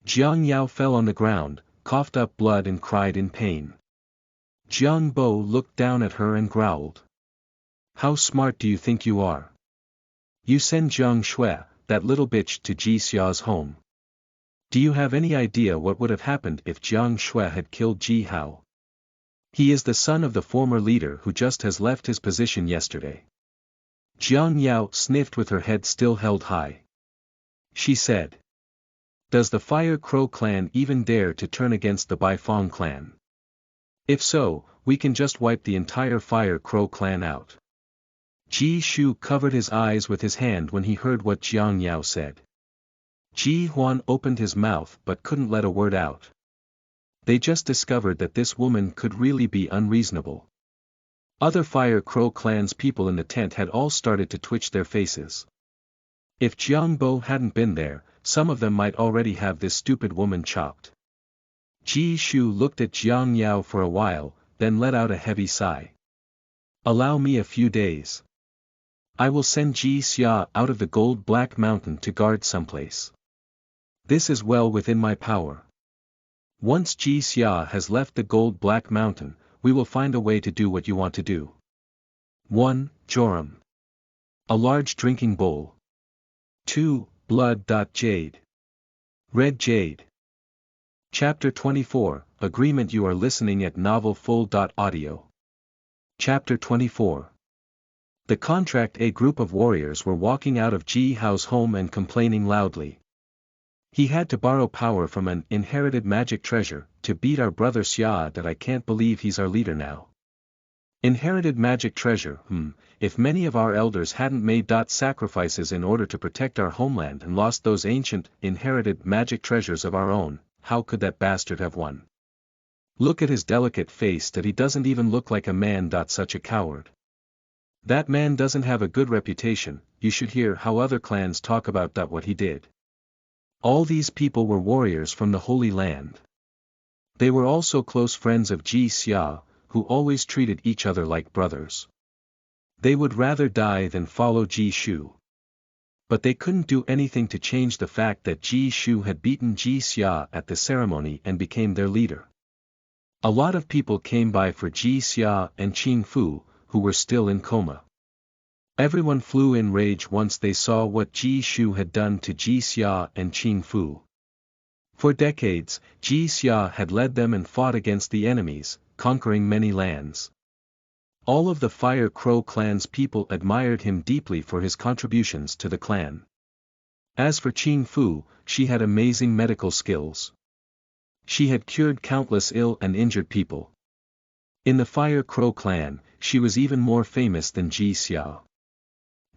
Jiang Yao fell on the ground, coughed up blood and cried in pain. Jiang Bo looked down at her and growled. How smart do you think you are? You send Jiang Shui, that little bitch, to Ji Xia's home. Do you have any idea what would have happened if Jiang Shui had killed Ji Hao? He is the son of the former leader who just has left his position yesterday. Jiang Yao sniffed with her head still held high. She said. Does the Fire Crow clan even dare to turn against the Baifeng clan? If so, we can just wipe the entire Fire Crow clan out. Ji Shu covered his eyes with his hand when he heard what Jiang Yao said. Ji Huan opened his mouth but couldn't let a word out. They just discovered that this woman could really be unreasonable. Other Fire Crow clan's people in the tent had all started to twitch their faces. If Jiang Bo hadn't been there, some of them might already have this stupid woman chopped. Ji Shu looked at Jiang Yao for a while, then let out a heavy sigh. Allow me a few days. I will send Ji Xia out of the Gold Black Mountain to guard someplace. This is well within my power. Once Ji Xia has left the Gold Black Mountain, we will find a way to do what you want to do. 1. Joram. A large drinking bowl. 2. Blood. Jade. Red jade. Chapter 24, Agreement. You are listening at novelfull.audio. Chapter 24. The contract. A group of warriors were walking out of Ji Hao's home and complaining loudly. He had to borrow power from an inherited magic treasure to beat our brother Xia. That I can't believe he's our leader now. Inherited magic treasure. If many of our elders hadn't made sacrifices in order to protect our homeland and lost those ancient, inherited magic treasures of our own, how could that bastard have won? Look at his delicate face. That he doesn't even look like a man. Such a coward. That man doesn't have a good reputation. You should hear how other clans talk about what he did. All these people were warriors from the Holy Land. They were also close friends of Ji Xia, who always treated each other like brothers. They would rather die than follow Ji Shu. But they couldn't do anything to change the fact that Ji Shu had beaten Ji Xia at the ceremony and became their leader. A lot of people came by for Ji Xia and Qing Fu, who were still in coma. Everyone flew in rage once they saw what Ji Shu had done to Ji Xia and Qing Fu. For decades, Ji Xia had led them and fought against the enemies, conquering many lands. All of the Fire Crow clan's people admired him deeply for his contributions to the clan. As for Qing Fu, she had amazing medical skills. She had cured countless ill and injured people. In the Fire Crow clan, she was even more famous than Ji Xia.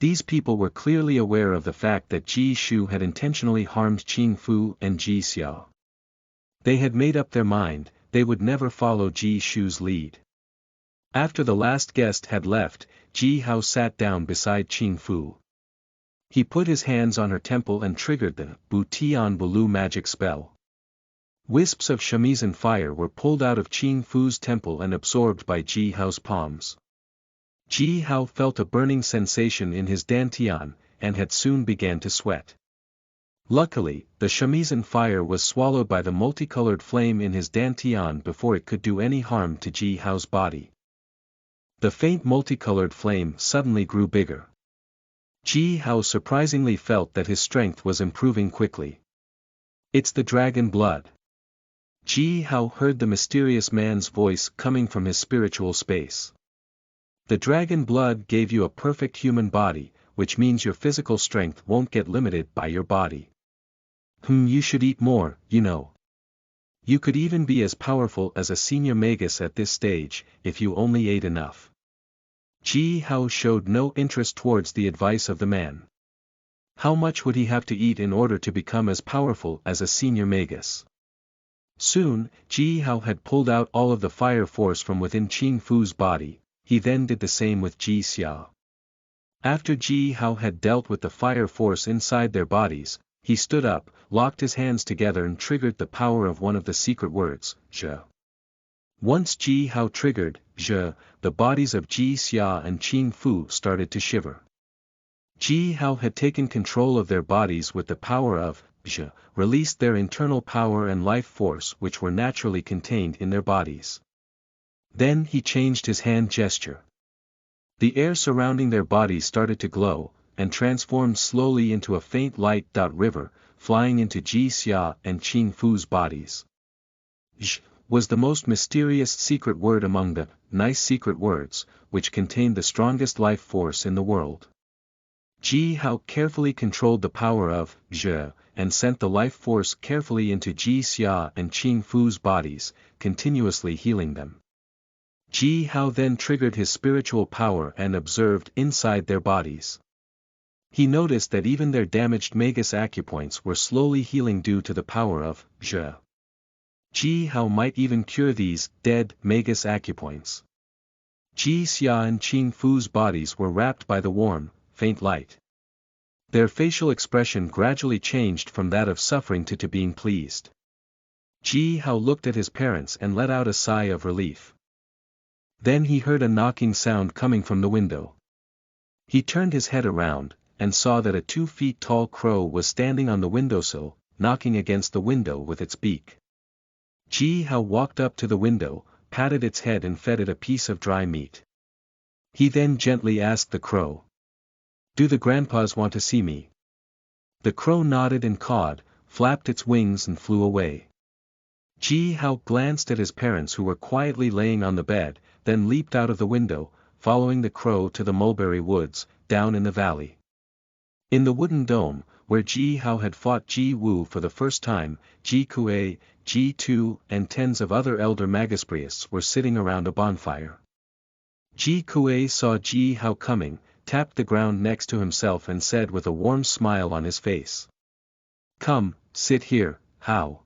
These people were clearly aware of the fact that Ji Shu had intentionally harmed Qing Fu and Ji Xia. They had made up their mind, they would never follow Ji Shu's lead. After the last guest had left, Ji Hao sat down beside Qing Fu. He put his hands on her temple and triggered the Bu Tian Bulu magic spell. Wisps of shamisen fire were pulled out of Qing Fu's temple and absorbed by Ji Hao's palms. Ji Hao felt a burning sensation in his dantian, and had soon began to sweat. Luckily, the shamisen fire was swallowed by the multicolored flame in his dantian before it could do any harm to Ji Hao's body. The faint multicolored flame suddenly grew bigger. Ji Hao surprisingly felt that his strength was improving quickly. It's the dragon blood. Ji Hao heard the mysterious man's voice coming from his spiritual space. The dragon blood gave you a perfect human body, which means your physical strength won't get limited by your body. You should eat more, you know. You could even be as powerful as a senior magus at this stage, if you only ate enough. Ji Hao showed no interest towards the advice of the man. How much would he have to eat in order to become as powerful as a senior magus? Soon, Ji Hao had pulled out all of the fire force from within Qing Fu's body. He then did the same with Ji Xia. After Ji Hao had dealt with the fire force inside their bodies, he stood up, locked his hands together and triggered the power of one of the secret words, Zhe. Once Ji Hao triggered, Zhe, the bodies of Ji Xia and Qing Fu started to shiver. Ji Hao had taken control of their bodies with the power of Zhe, released their internal power and life force which were naturally contained in their bodies. Then he changed his hand gesture. The air surrounding their bodies started to glow, and transformed slowly into a faint light. River, flying into Ji Xia and Qing Fu's bodies. Zh was the most mysterious secret word among the nice secret words, which contained the strongest life force in the world. Ji Hao carefully controlled the power of Zhe, and sent the life force carefully into Ji Xia and Qing Fu's bodies, continuously healing them. Ji Hao then triggered his spiritual power and observed inside their bodies. He noticed that even their damaged magus acupoints were slowly healing due to the power of Zhe. Ji Hao might even cure these dead magus acupoints. Ji Xia and Qing Fu's bodies were wrapped by the warm, faint light. Their facial expression gradually changed from that of suffering to being pleased. Ji Hao looked at his parents and let out a sigh of relief. Then he heard a knocking sound coming from the window. He turned his head around, and saw that a 2 feet tall crow was standing on the windowsill, knocking against the window with its beak. Ji Hao walked up to the window, patted its head and fed it a piece of dry meat. He then gently asked the crow, "Do the grandpas want to see me?" The crow nodded and cawed, flapped its wings and flew away. Ji Hao glanced at his parents who were quietly laying on the bed, then leaped out of the window, following the crow to the mulberry woods, down in the valley. In the wooden dome, where Ji Hao had fought Ji Wu for the first time, Ji Kuei, Ji Tu and tens of other elder Magus priests were sitting around a bonfire. Ji Kuei saw Ji Hao coming, tapped the ground next to himself and said with a warm smile on his face. "Come, sit here, Hao."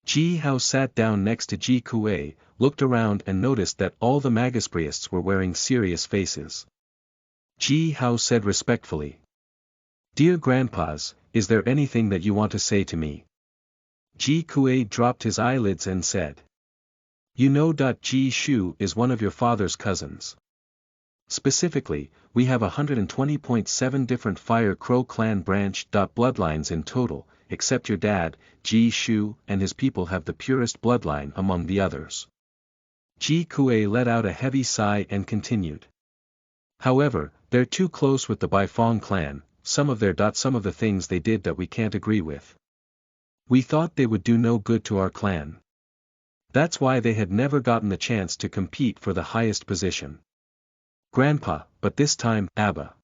Ji Hao sat down next to Ji Kuei, looked around and noticed that all the Magus priests were wearing serious faces. Ji Hao said respectfully, "Dear grandpas, is there anything that you want to say to me?" Ji Kuei dropped his eyelids and said, "You know Ji Shu is one of your father's cousins. Specifically, we have 120.7 different Fire Crow clan branch bloodlines in total, except your dad, Ji Shu and his people have the purest bloodline among the others." Ji Kuei let out a heavy sigh and continued. "However, they're too close with the Baifeng clan, some of the things they did that we can't agree with. We thought they would do no good to our clan. That's why they had never gotten the chance to compete for the highest position. Grandpa, but this time, Abba."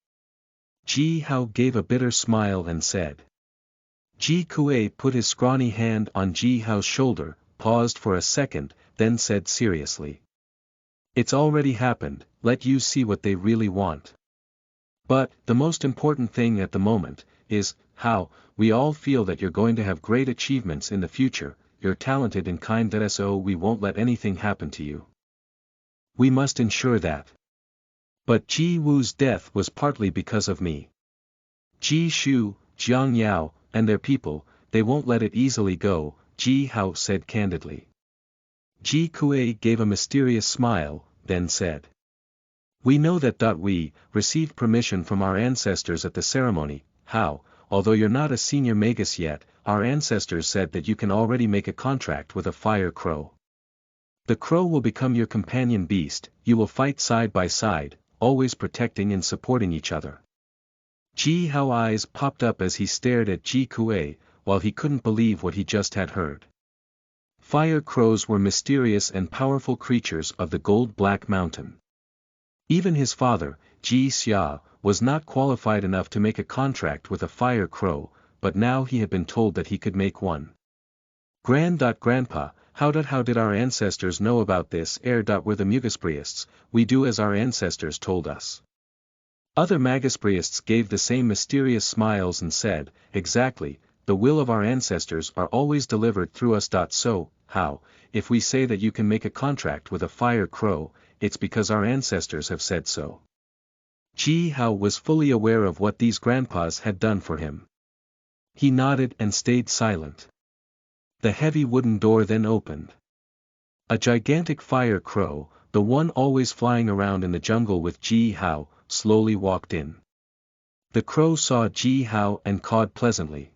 Ji Hao gave a bitter smile and said. Ji Kuei put his scrawny hand on Ji Hao's shoulder, paused for a second, then said seriously. "It's already happened, let you see what they really want. But, the most important thing at the moment, is, Hao, we all feel that you're going to have great achievements in the future, you're talented and kind so we won't let anything happen to you. We must ensure that. But Ji Wu's death was partly because of me. Ji Shu, Jiang Yao, and their people, they won't let it easily go," Ji Hao said candidly. Ji Kuei gave a mysterious smile, then said. "We know that. We received permission from our ancestors at the ceremony, Hao, although you're not a senior Magus yet, our ancestors said that you can already make a contract with a fire crow. The crow will become your companion beast, you will fight side by side, always protecting and supporting each other." Ji Hao's eyes popped up as he stared at Ji Kuei, while he couldn't believe what he just had heard. Fire crows were mysterious and powerful creatures of the gold-black mountain. Even his father, Ji Xia, was not qualified enough to make a contract with a fire crow, but now he had been told that he could make one. Grandpa, how did our ancestors know about this? We're the Magus priests, we do as our ancestors told us. Other Magus priests gave the same mysterious smiles and said, "Exactly, the will of our ancestors are always delivered through us. So, Hao, if we say that you can make a contract with a fire crow, it's because our ancestors have said so." Ji Hao was fully aware of what these grandpas had done for him. He nodded and stayed silent. The heavy wooden door then opened. A gigantic fire crow, the one always flying around in the jungle with Ji Hao, slowly walked in. The crow saw Ji Hao and cawed pleasantly.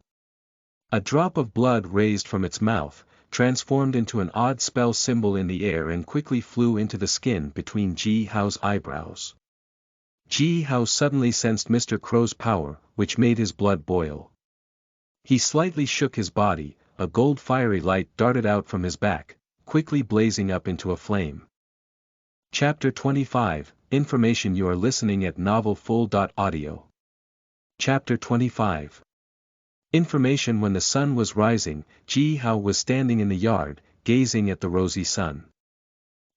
A drop of blood raised from its mouth, transformed into an odd spell symbol in the air and quickly flew into the skin between Ji Hao's eyebrows. Ji Hao suddenly sensed Mr. Crow's power, which made his blood boil. He slightly shook his body, a gold fiery light darted out from his back, quickly blazing up into a flame. Chapter 25, Information. You are listening at novelfull.audio. Chapter 25. Information. When the sun was rising, Ji Hao was standing in the yard, gazing at the rosy sun.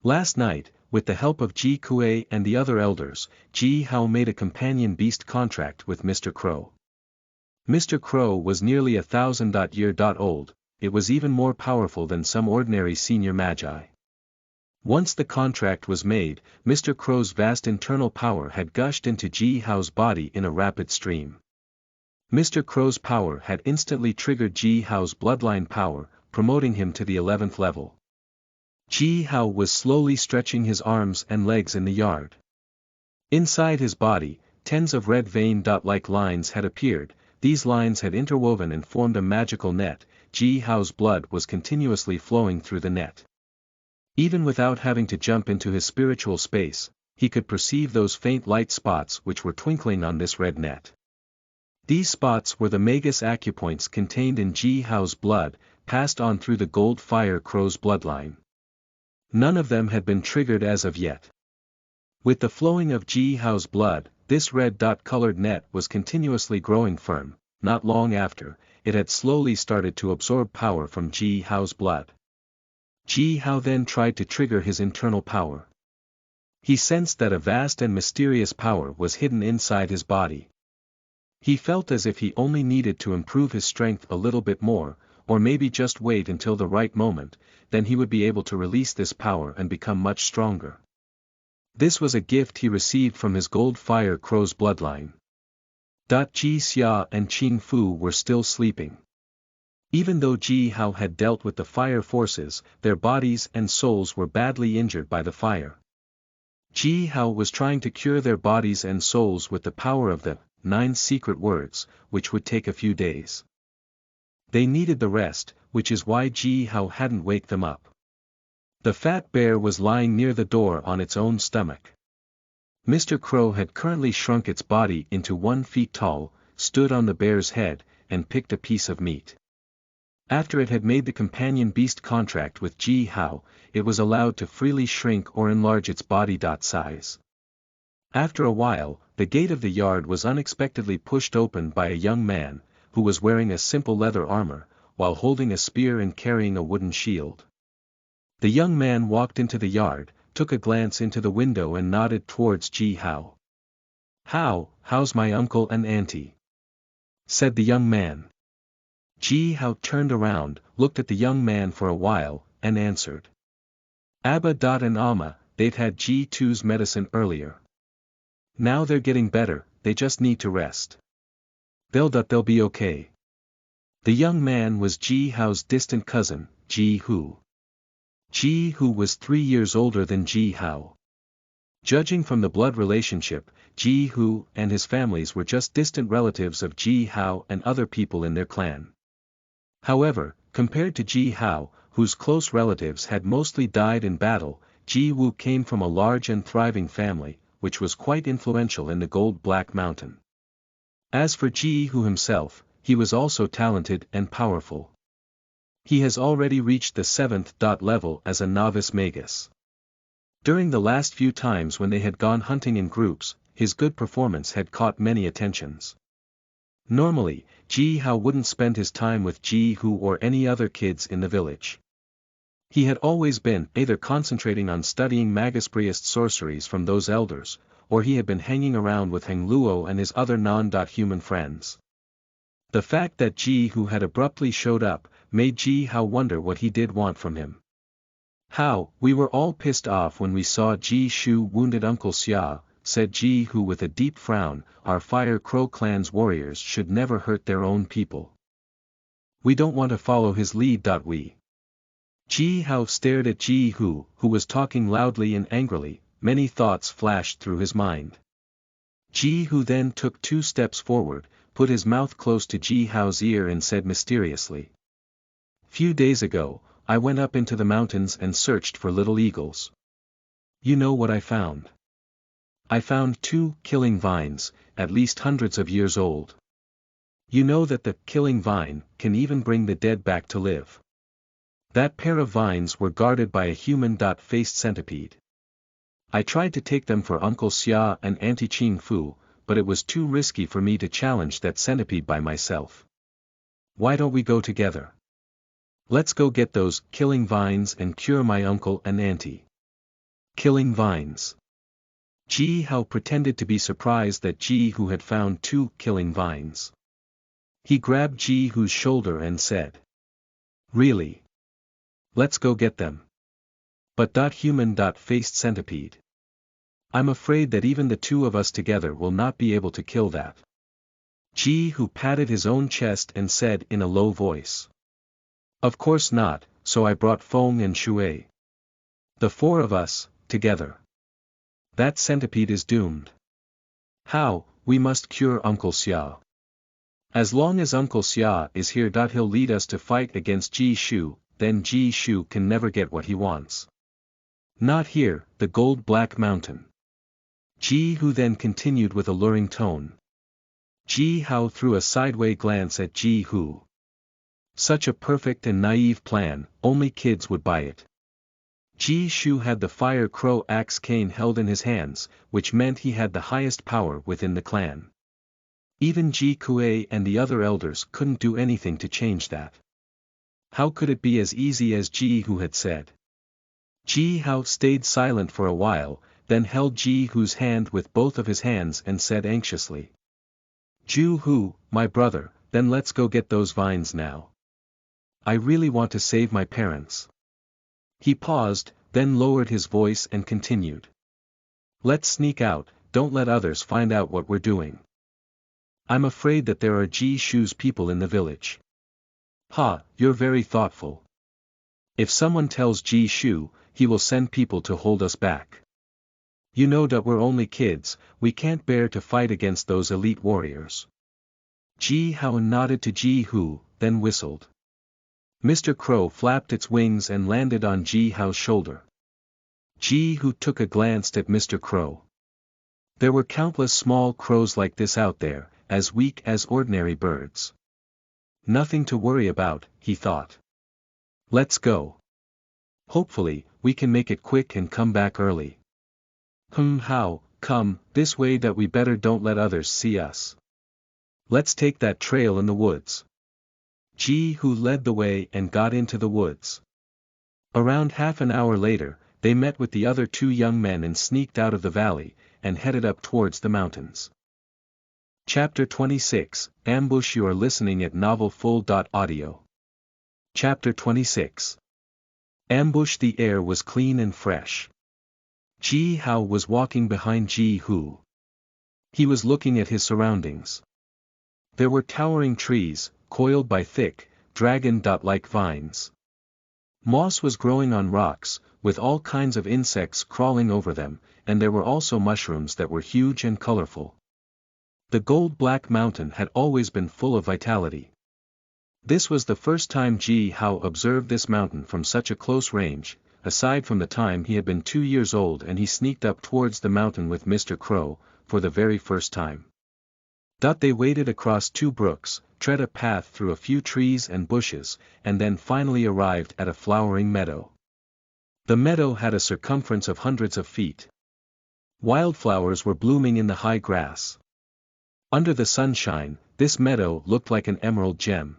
Last night, with the help of Ji Kuei and the other elders, Ji Hao made a companion beast contract with Mr. Crow. Mr. Crow was nearly 1,000-year-old, it was even more powerful than some ordinary senior magi. Once the contract was made, Mr. Crow's vast internal power had gushed into Ji Hao's body in a rapid stream. Mr. Crow's power had instantly triggered Ji Hao's bloodline power, promoting him to the 11th level. Ji Hao was slowly stretching his arms and legs in the yard. Inside his body, tens of red vein-like lines had appeared, these lines had interwoven and formed a magical net, Ji Hao's blood was continuously flowing through the net. Even without having to jump into his spiritual space, he could perceive those faint light spots which were twinkling on this red net. These spots were the Magus acupoints contained in Ji Hao's blood, passed on through the gold fire crow's bloodline. None of them had been triggered as of yet. With the flowing of Ji Hao's blood, this red dot-colored net was continuously growing firm. Not long after, it had slowly started to absorb power from Ji Hao's blood. Ji Hao then tried to trigger his internal power. He sensed that a vast and mysterious power was hidden inside his body. He felt as if he only needed to improve his strength a little bit more, or maybe just wait until the right moment, then he would be able to release this power and become much stronger. This was a gift he received from his gold fire crow's bloodline. Ji Xia and Qing Fu were still sleeping. Even though Ji Hao had dealt with the fire forces, their bodies and souls were badly injured by the fire. Ji Hao was trying to cure their bodies and souls with the power of the 9 secret words, which would take a few days. They needed the rest, which is why Ji Hao hadn't waked them up. The fat bear was lying near the door on its own stomach. Mr. Crow had currently shrunk its body into 1 feet tall, stood on the bear's head, and picked a piece of meat. After it had made the companion beast contract with Ji Hao, it was allowed to freely shrink or enlarge its body size. After a while, the gate of the yard was unexpectedly pushed open by a young man, who was wearing a simple leather armor, while holding a spear and carrying a wooden shield. The young man walked into the yard, took a glance into the window and nodded towards Ji Hao. "How's my uncle and auntie?" said the young man. Ji Hao turned around, looked at the young man for a while, and answered. "Abba and Amma, they'd had G2's medicine earlier. Now they're getting better, they just need to rest. They'll be okay." The young man was Ji Hao's distant cousin, Ji Hu. Ji Hu was 3 years older than Ji Hao. Judging from the blood relationship, Ji Hu and his families were just distant relatives of Ji Hao and other people in their clan. However, compared to Ji Hao, whose close relatives had mostly died in battle, Ji Wu came from a large and thriving family, which was quite influential in the Gold Black Mountain. As for Ji Hu himself, he was also talented and powerful. He has already reached the 7th level as a novice magus. During the last few times when they had gone hunting in groups, his good performance had caught many attentions. Normally, Ji Hao wouldn't spend his time with Ji Hu or any other kids in the village. He had always been either concentrating on studying Magus Priest sorceries from those elders, or he had been hanging around with Heng Luo and his other non-human friends. The fact that Ji Hu had abruptly showed up, made Ji Hao wonder what he did want from him. "We were all pissed off when we saw Ji Shu wounded Uncle Xia," said Ji Hu with a deep frown. "Our Fire Crow clan's warriors should never hurt their own people. We don't want to follow his lead. We." Ji Hao stared at Ji Hu, who was talking loudly and angrily. Many thoughts flashed through his mind. Ji Hu then took 2 steps forward, put his mouth close to Ji Hao's ear and said mysteriously. "Few days ago, I went up into the mountains and searched for little eagles. You know what I found? I found 2 killing vines, at least hundreds of years old. You know that the killing vine can even bring the dead back to live. That pair of vines were guarded by a human-faced centipede. I tried to take them for Uncle Xia and Auntie Qing Fu, but it was too risky for me to challenge that centipede by myself. Why don't we go together? Let's go get those killing vines and cure my uncle and auntie." Killing vines. Ji Hao pretended to be surprised that Ji Hu had found 2 killing vines. He grabbed Ji Hu's shoulder and said. "Really? Let's go get them. But human-faced centipede. I'm afraid that even the 2 of us together will not be able to kill that." Ji Hu patted his own chest and said in a low voice. "Of course not, so I brought Feng and Shui. The 4 of us, together. That centipede is doomed. We must cure Uncle Xia. As long as Uncle Xia is here. He'll lead us to fight against Ji Shu, then Ji Shu can never get what he wants. Not here, the Gold Black Mountain." Ji Hu then continued with a luring tone. Ji Hao threw a sideway glance at Ji Hu. Such a perfect and naive plan, only kids would buy it. Ji Shu had the fire crow axe cane held in his hands, which meant he had the highest power within the clan. Even Ji Kuei and the other elders couldn't do anything to change that. How could it be as easy as Ji Hu had said? Ji Hao stayed silent for a while, then held Ji Hu's hand with both of his hands and said anxiously. Ju Hu, my brother, then let's go get those vines now. I really want to save my parents. He paused, then lowered his voice and continued. Let's sneak out, don't let others find out what we're doing. I'm afraid that there are Ji Shu's people in the village. Ha, you're very thoughtful. If someone tells Ji Shu, he will send people to hold us back. You know that we're only kids, we can't bear to fight against those elite warriors. Ji Hao nodded to Ji Hu, then whistled. Mr. Crow flapped its wings and landed on Ji Hao's shoulder. Ji Hu took a glance at Mr. Crow. There were countless small crows like this out there, as weak as ordinary birds. Nothing to worry about, he thought. Let's go. Hopefully, we can make it quick and come back early. How, come, this way that we better don't let others see us. Let's take that trail in the woods. Ji Hu led the way and got into the woods. Around half an hour later, they met with the other two young men and sneaked out of the valley, and headed up towards the mountains. Chapter 26, Ambush. You are listening at novelfull.audio. Chapter 26. Ambush. The air was clean and fresh. Ji Hao was walking behind Ji Hu. He was looking at his surroundings. There were towering trees, coiled by thick, dragon-like vines. Moss was growing on rocks, with all kinds of insects crawling over them, and there were also mushrooms that were huge and colorful. The gold-black mountain had always been full of vitality. This was the first time Ji Hao observed this mountain from such a close range, aside from the time he had been 2 years old and he sneaked up towards the mountain with Mr. Crow, for the very first time. They waded across 2 brooks, tread a path through a few trees and bushes, and then finally arrived at a flowering meadow. The meadow had a circumference of hundreds of feet. Wildflowers were blooming in the high grass. Under the sunshine, this meadow looked like an emerald gem.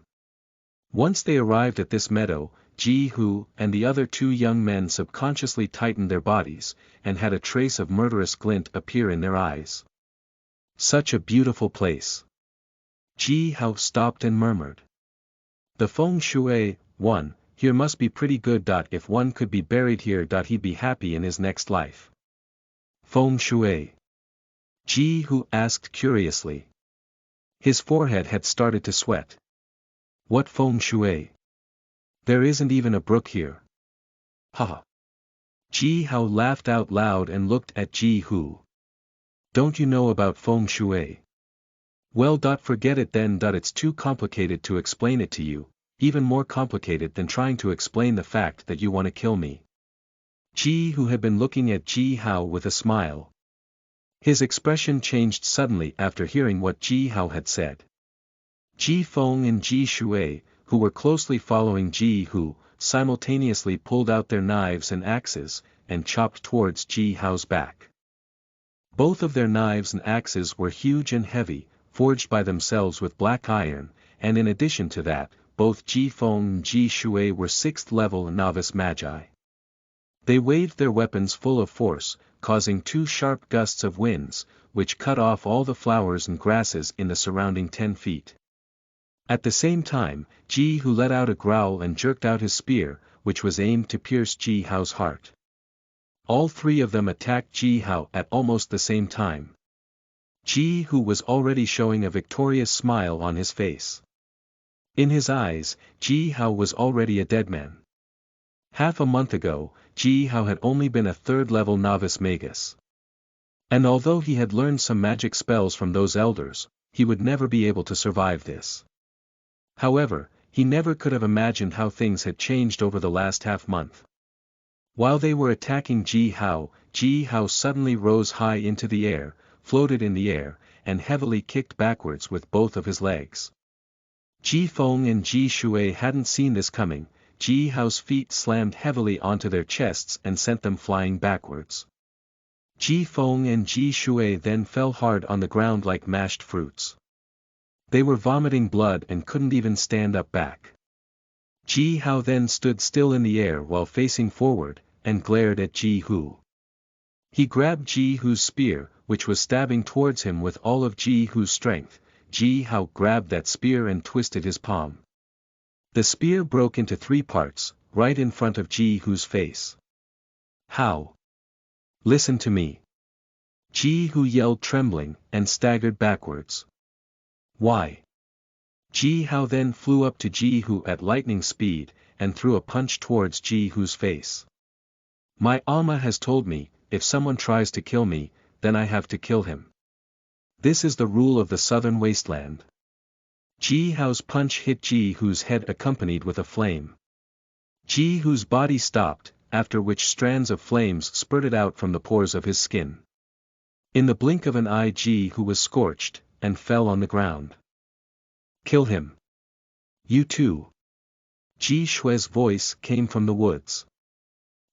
Once they arrived at this meadow, Ji Hu and the other 2 young men subconsciously tightened their bodies, and had a trace of murderous glint appear in their eyes. Such a beautiful place. Ji Hao stopped and murmured. The feng shui, one, here must be pretty good. If one could be buried here, he'd be happy in his next life. Feng shui? Ji Hu asked curiously. His forehead had started to sweat. What feng shui? There isn't even a brook here. Ha! Ji Hao laughed out loud and looked at Ji Hu. Don't you know about feng shui? Well, forget it then. It's too complicated to explain it to you, even more complicated than trying to explain the fact that you want to kill me. Ji Hu had been looking at Ji Hao with a smile. His expression changed suddenly after hearing what Ji Hao had said. Ji Feng and Ji Shui, who were closely following Ji Hu, simultaneously pulled out their knives and axes, and chopped towards Ji Hao's back. Both of their knives and axes were huge and heavy, forged by themselves with black iron, and in addition to that, both Ji Feng and Ji Shui were 6th-level novice magi. They waved their weapons full of force, causing 2 sharp gusts of winds, which cut off all the flowers and grasses in the surrounding 10 feet. At the same time, Ji Hu let out a growl and jerked out his spear, which was aimed to pierce Ji Hao's heart. All 3 of them attacked Ji Hao at almost the same time. Ji Hu was already showing a victorious smile on his face. In his eyes, Ji Hao was already a dead man. Half a month ago, Ji Hao had only been a 3rd-level novice magus. And although he had learned some magic spells from those elders, he would never be able to survive this. However, he never could have imagined how things had changed over the last half-month. While they were attacking Ji Hao suddenly rose high into the air, floated in the air, and heavily kicked backwards with both of his legs. Ji Feng and Ji Shui hadn't seen this coming. Ji Hao's feet slammed heavily onto their chests and sent them flying backwards. Ji Feng and Ji Shui then fell hard on the ground like mashed fruits. They were vomiting blood and couldn't even stand up back. Ji Hao then stood still in the air while facing forward, and glared at Ji Hu. He grabbed Ji Hu's spear, which was stabbing towards him with all of Ji Hu's strength. Ji Hao grabbed that spear and twisted his palm. The spear broke into 3 parts, right in front of Ji Hu's face. How? Listen to me. Ji Hu yelled trembling, and staggered backwards. Why? Ji Hao then flew up to Ji Hu at lightning speed, and threw a punch towards Ji Hu's face. My Amma has told me, if someone tries to kill me, then I have to kill him. This is the rule of the southern wasteland. Ji Hao's punch hit Ji Hu's head accompanied with a flame. Ji Hu's body stopped, after which strands of flames spurted out from the pores of his skin. In the blink of an eye Ji Hu was scorched, and fell on the ground. Kill him. You too. Ji Shui's voice came from the woods.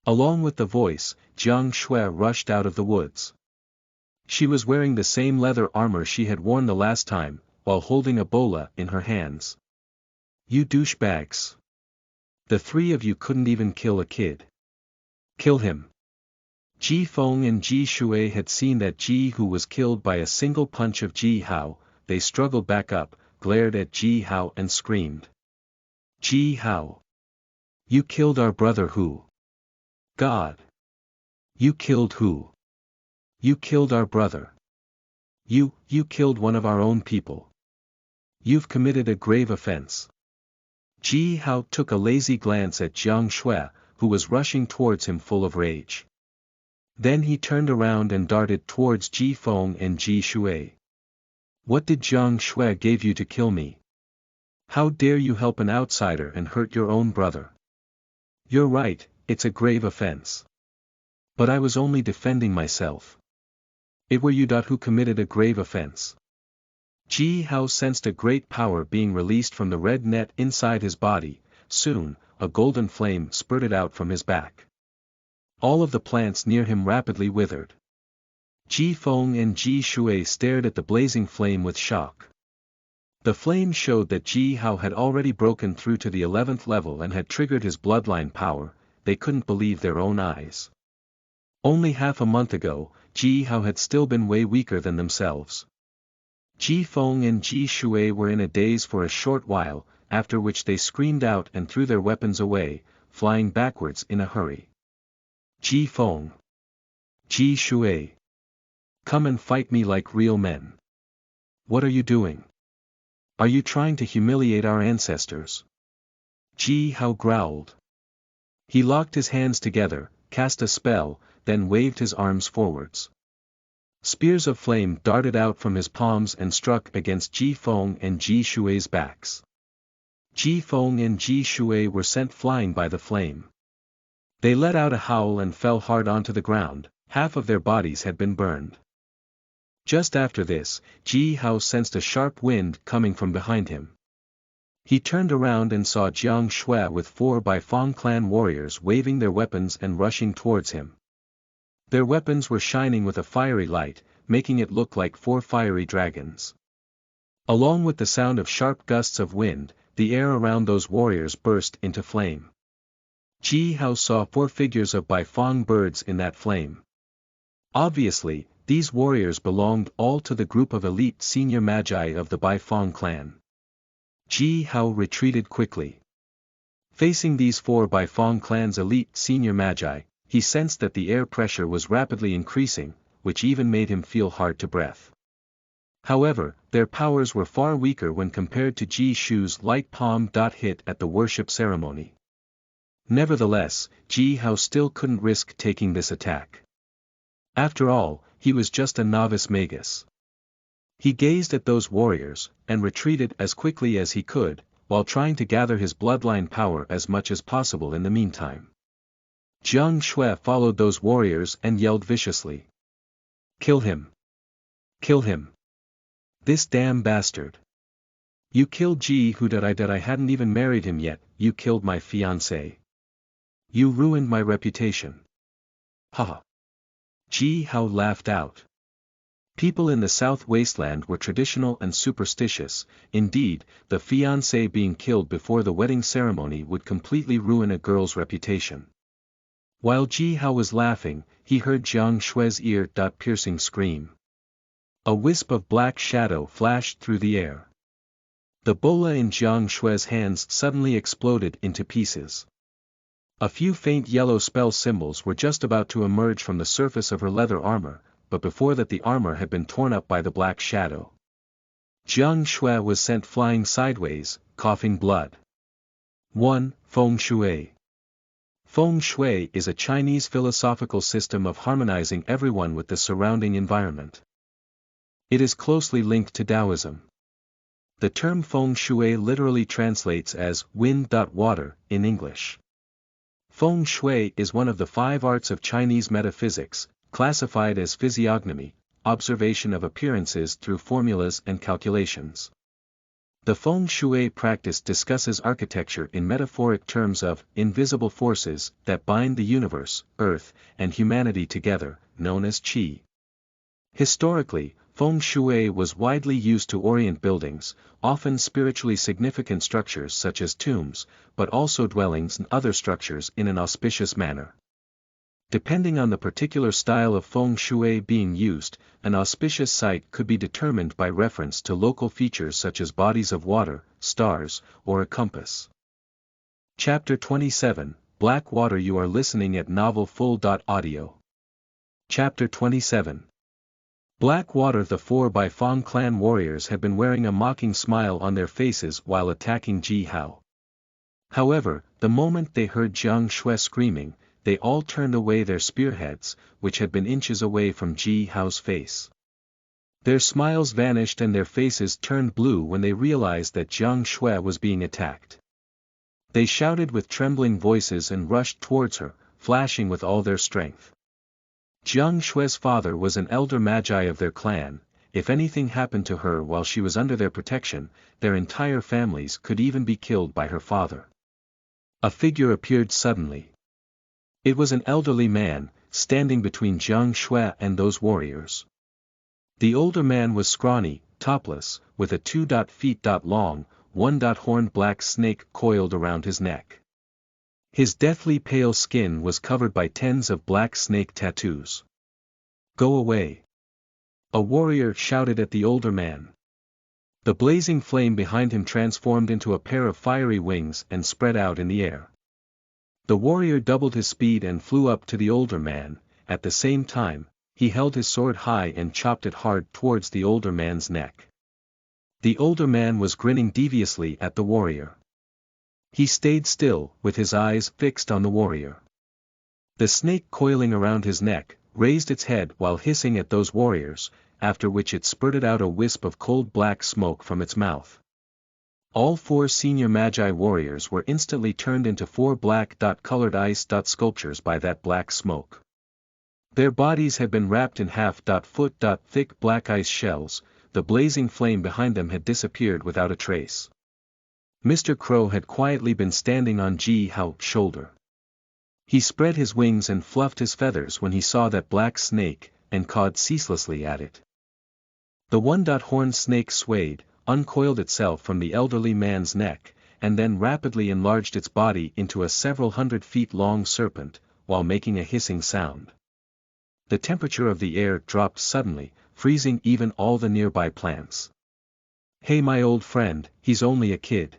Along with the voice, Jiang Shui rushed out of the woods. She was wearing the same leather armor she had worn the last time, while holding a bola in her hands. You douchebags. The 3 of you couldn't even kill a kid. Kill him. Ji Feng and Ji Shui had seen that Ji Hu was killed by a single punch of Ji Hao. They struggled back up, glared at Ji Hao and screamed. Ji Hao. You killed our brother Hu. God. You killed Hu. You killed our brother. You killed one of our own people. You've committed a grave offense. Ji Hao took a lazy glance at Jiang Shui, who was rushing towards him full of rage. Then he turned around and darted towards Ji Feng and Ji Shui. What did Jiang Shui give you to kill me? How dare you help an outsider and hurt your own brother? You're right, it's a grave offense. But I was only defending myself. It were you who committed a grave offense. Ji Hao sensed a great power being released from the red net inside his body. Soon, a golden flame spurted out from his back. All of the plants near him rapidly withered. Ji Feng and Ji Shui stared at the blazing flame with shock. The flame showed that Ji Hao had already broken through to the 11th level and had triggered his bloodline power. They couldn't believe their own eyes. Only half a month ago, Ji Hao had still been way weaker than themselves. Ji Feng and Ji Shui were in a daze for a short while, after which they screamed out and threw their weapons away, flying backwards in a hurry. Ji Feng. Ji Shui. Come and fight me like real men. What are you doing? Are you trying to humiliate our ancestors? Ji Hao growled. He locked his hands together, cast a spell, then waved his arms forwards. Spears of flame darted out from his palms and struck against Ji Feng and Ji Shui's backs. Ji Feng and Ji Shui were sent flying by the flame. They let out a howl and fell hard onto the ground. Half of their bodies had been burned. Just after this, Ji Hao sensed a sharp wind coming from behind him. He turned around and saw Jiang Shui with 4 Baifeng clan warriors waving their weapons and rushing towards him. Their weapons were shining with a fiery light, making it look like 4 fiery dragons. Along with the sound of sharp gusts of wind, the air around those warriors burst into flame. Ji Hao saw 4 figures of Baifeng birds in that flame. Obviously, these warriors belonged all to the group of elite senior magi of the Baifeng clan. Ji Hao retreated quickly. Facing these 4 Baifeng clan's elite senior magi, he sensed that the air pressure was rapidly increasing, which even made him feel hard to breath. However, their powers were far weaker when compared to Ji Shu's light palm hit at the worship ceremony. Nevertheless, Ji Hao still couldn't risk taking this attack. After all, he was just a novice magus. He gazed at those warriors, and retreated as quickly as he could, while trying to gather his bloodline power as much as possible in the meantime. Jiang Shui followed those warriors and yelled viciously. Kill him! Kill him! This damn bastard! You killed Ji Hu that I hadn't even married him yet, you killed my fiancé. You ruined my reputation. Haha. Ji Hao laughed out. People in the South Wasteland were traditional and superstitious. Indeed, the fiancé being killed before the wedding ceremony would completely ruin a girl's reputation. While Ji Hao was laughing, he heard Jiang Shui's ear-piercing scream. A wisp of black shadow flashed through the air. The bola in Jiang Shui's hands suddenly exploded into pieces. A few faint yellow spell symbols were just about to emerge from the surface of her leather armor, but before that the armor had been torn up by the black shadow. Jiang Shui was sent flying sideways, coughing blood. 1. Feng Shui. Feng Shui is a Chinese philosophical system of harmonizing everyone with the surrounding environment. It is closely linked to Taoism. The term Feng Shui literally translates as wind-water in English. Feng Shui is one of the 5 arts of Chinese metaphysics, classified as physiognomy, observation of appearances through formulas and calculations. The Feng Shui practice discusses architecture in metaphoric terms of invisible forces that bind the universe, earth, and humanity together, known as qi. Historically, Feng Shui was widely used to orient buildings, often spiritually significant structures such as tombs, but also dwellings and other structures in an auspicious manner. Depending on the particular style of Feng Shui being used, an auspicious site could be determined by reference to local features such as bodies of water, stars, or a compass. Chapter 27, Black Water. You are listening at novelfull.audio. Chapter 27. Black Water. The 4 by Fang clan warriors had been wearing a mocking smile on their faces while attacking Ji Hao. However, the moment they heard Jiang Shui screaming, they all turned away their spearheads, which had been inches away from Ji Hao's face. Their smiles vanished and their faces turned blue when they realized that Jiang Shui was being attacked. They shouted with trembling voices and rushed towards her, flashing with all their strength. Jiang Shui's father was an elder magi of their clan. If anything happened to her while she was under their protection, their entire families could even be killed by her father. A figure appeared suddenly. It was an elderly man, standing between Jiang Shui and those warriors. The older man was scrawny, topless, with a 2 feet long, 1 horned black snake coiled around his neck. His deathly pale skin was covered by tens of black snake tattoos. Go away! A warrior shouted at the older man. The blazing flame behind him transformed into a pair of fiery wings and spread out in the air. The warrior doubled his speed and flew up to the older man. At the same time, he held his sword high and chopped it hard towards the older man's neck. The older man was grinning deviously at the warrior. He stayed still, with his eyes fixed on the warrior. The snake coiling around his neck raised its head while hissing at those warriors, after which it spurted out a wisp of cold black smoke from its mouth. All 4 senior Magi warriors were instantly turned into 4 black-colored ice sculptures by that black smoke. Their bodies had been wrapped in half-foot thick black ice shells. The blazing flame behind them had disappeared without a trace. Mr. Crow had quietly been standing on Ji Hao's shoulder. He spread his wings and fluffed his feathers when he saw that black snake, and cawed ceaselessly at it. The 1 horned snake swayed, uncoiled itself from the elderly man's neck, and then rapidly enlarged its body into a several 100 feet long serpent, while making a hissing sound. The temperature of the air dropped suddenly, freezing even all the nearby plants. Hey my old friend, he's only a kid.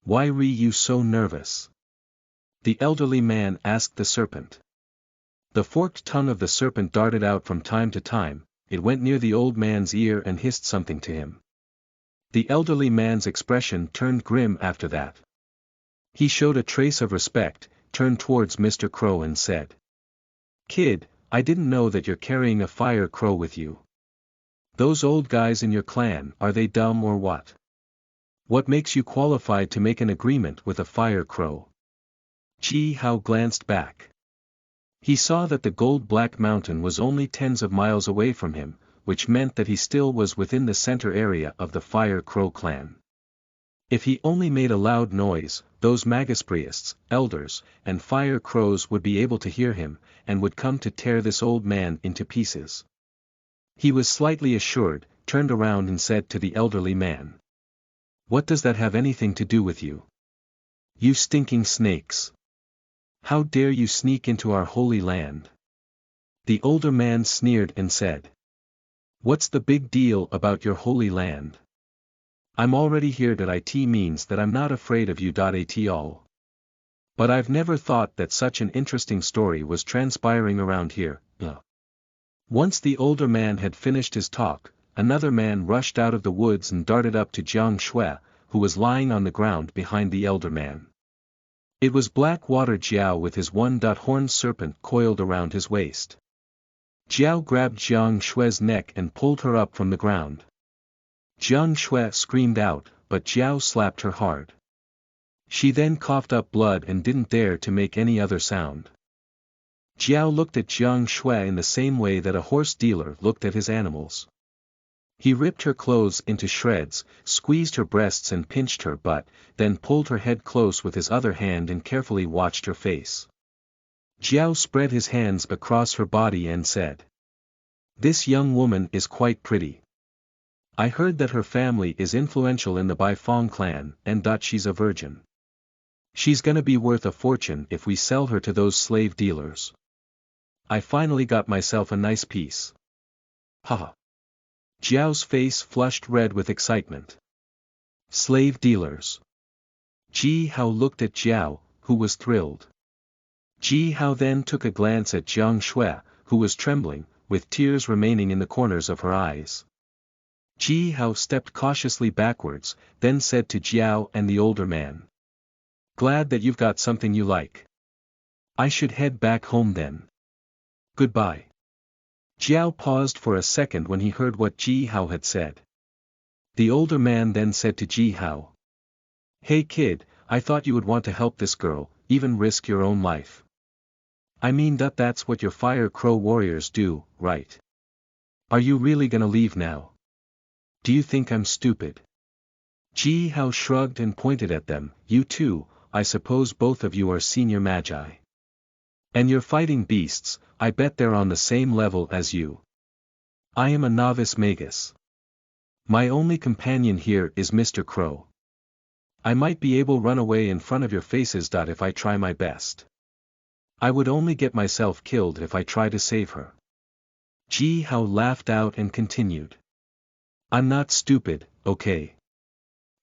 Why are you so nervous? The elderly man asked the serpent. The forked tongue of the serpent darted out from time to time. It went near the old man's ear and hissed something to him. The elderly man's expression turned grim after that. He showed a trace of respect, turned towards Mr. Crow and said, "Kid, I didn't know that you're carrying a fire crow with you. Those old guys in your clan, are they dumb or what? What makes you qualified to make an agreement with a fire crow?" Ji Hao glanced back. He saw that the gold-black mountain was only tens of miles away from him, which meant that he still was within the center area of the Fire Crow clan. If he only made a loud noise, those Magus priests, elders, and fire crows would be able to hear him, and would come to tear this old man into pieces. He was slightly assured, turned around and said to the elderly man. What does that have anything to do with you? You stinking snakes! How dare you sneak into our holy land? The older man sneered and said. What's the big deal about your holy land? I'm already here. It means that I'm not afraid of you. At all. But I've never thought that such an interesting story was transpiring around here. Once the older man had finished his talk, another man rushed out of the woods and darted up to Jiang Shui, who was lying on the ground behind the elder man. It was Blackwater Jiao with his horned serpent coiled around his waist. Jiao grabbed Jiang Shui's neck and pulled her up from the ground. Jiang Shui screamed out, but Jiao slapped her hard. She then coughed up blood and didn't dare to make any other sound. Jiao looked at Jiang Shui in the same way that a horse dealer looked at his animals. He ripped her clothes into shreds, squeezed her breasts and pinched her butt, then pulled her head close with his other hand and carefully watched her face. Jiao spread his hands across her body and said. This young woman is quite pretty. I heard that her family is influential in the Baifeng clan, and that she's a virgin. She's gonna be worth a fortune if we sell her to those slave dealers. I finally got myself a nice piece. Haha. Jiao's face flushed red with excitement. Slave dealers. Ji Hao looked at Jiao, who was thrilled. Ji Hao then took a glance at Jiang Shui, who was trembling, with tears remaining in the corners of her eyes. Ji Hao stepped cautiously backwards, then said to Jiao and the older man. Glad that you've got something you like. I should head back home then. Goodbye. Jiao paused for a second when he heard what Ji Hao had said. The older man then said to Ji Hao. Hey kid, I thought you would want to help this girl, even risk your own life. I mean that's what your fire crow warriors do, right? Are you really gonna leave now? Do you think I'm stupid? Ji Hao shrugged and pointed at them. You too, I suppose both of you are senior magi. And you're fighting beasts, I bet they're on the same level as you. I am a novice magus. My only companion here is Mr. Crow. I might be able to run away in front of your faces. If I try my best. I would only get myself killed if I try to save her. Ji Hao laughed out and continued. I'm not stupid, okay?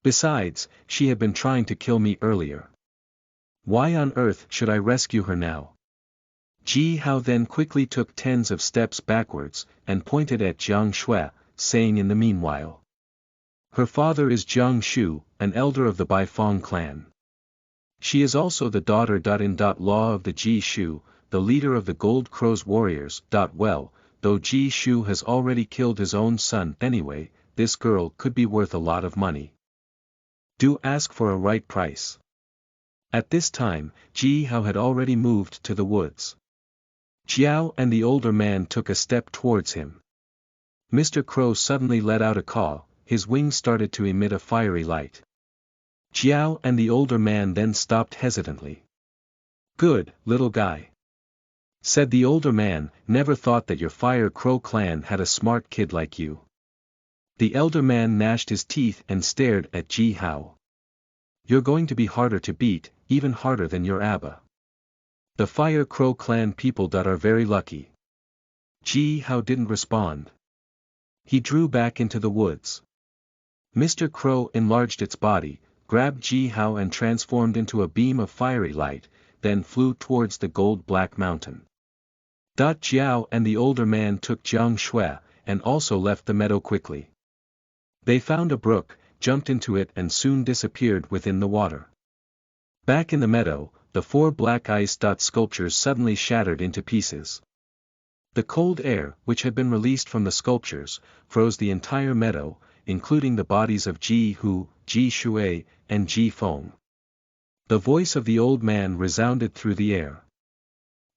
Besides, she had been trying to kill me earlier. Why on earth should I rescue her now? Ji Hao then quickly took tens of steps backwards, and pointed at Jiang Shui, saying in the meanwhile. Her father is Jiang Shu, an elder of the Baifeng clan. She is also the daughter. In law of the Ji Shu, the leader of the Gold Crow's warriors. Well, though Ji Shu has already killed his own son anyway, this girl could be worth a lot of money. Do ask for a right price. At this time, Ji Hao had already moved to the woods. Jiao and the older man took a step towards him. Mr. Crow suddenly let out a caw, his wings started to emit a fiery light. Jiao and the older man then stopped hesitantly. Good, little guy. Said the older man, never thought that your Fire Crow clan had a smart kid like you. The elder man gnashed his teeth and stared at Ji Hao. You're going to be harder to beat, even harder than your Abba. The Fire Crow clan people are very lucky. Ji Hao didn't respond. He drew back into the woods. Mr. Crow enlarged its body, grabbed Ji Hao and transformed into a beam of fiery light, then flew towards the gold-black mountain. Jiao and the older man took Jiang Shui, and also left the meadow quickly. They found a brook, jumped into it and soon disappeared within the water. Back in the meadow, the four black ice sculptures suddenly shattered into pieces. The cold air, which had been released from the sculptures, froze the entire meadow, including the bodies of Ji Hu, Ji Shui, and Ji Feng. The voice of the old man resounded through the air.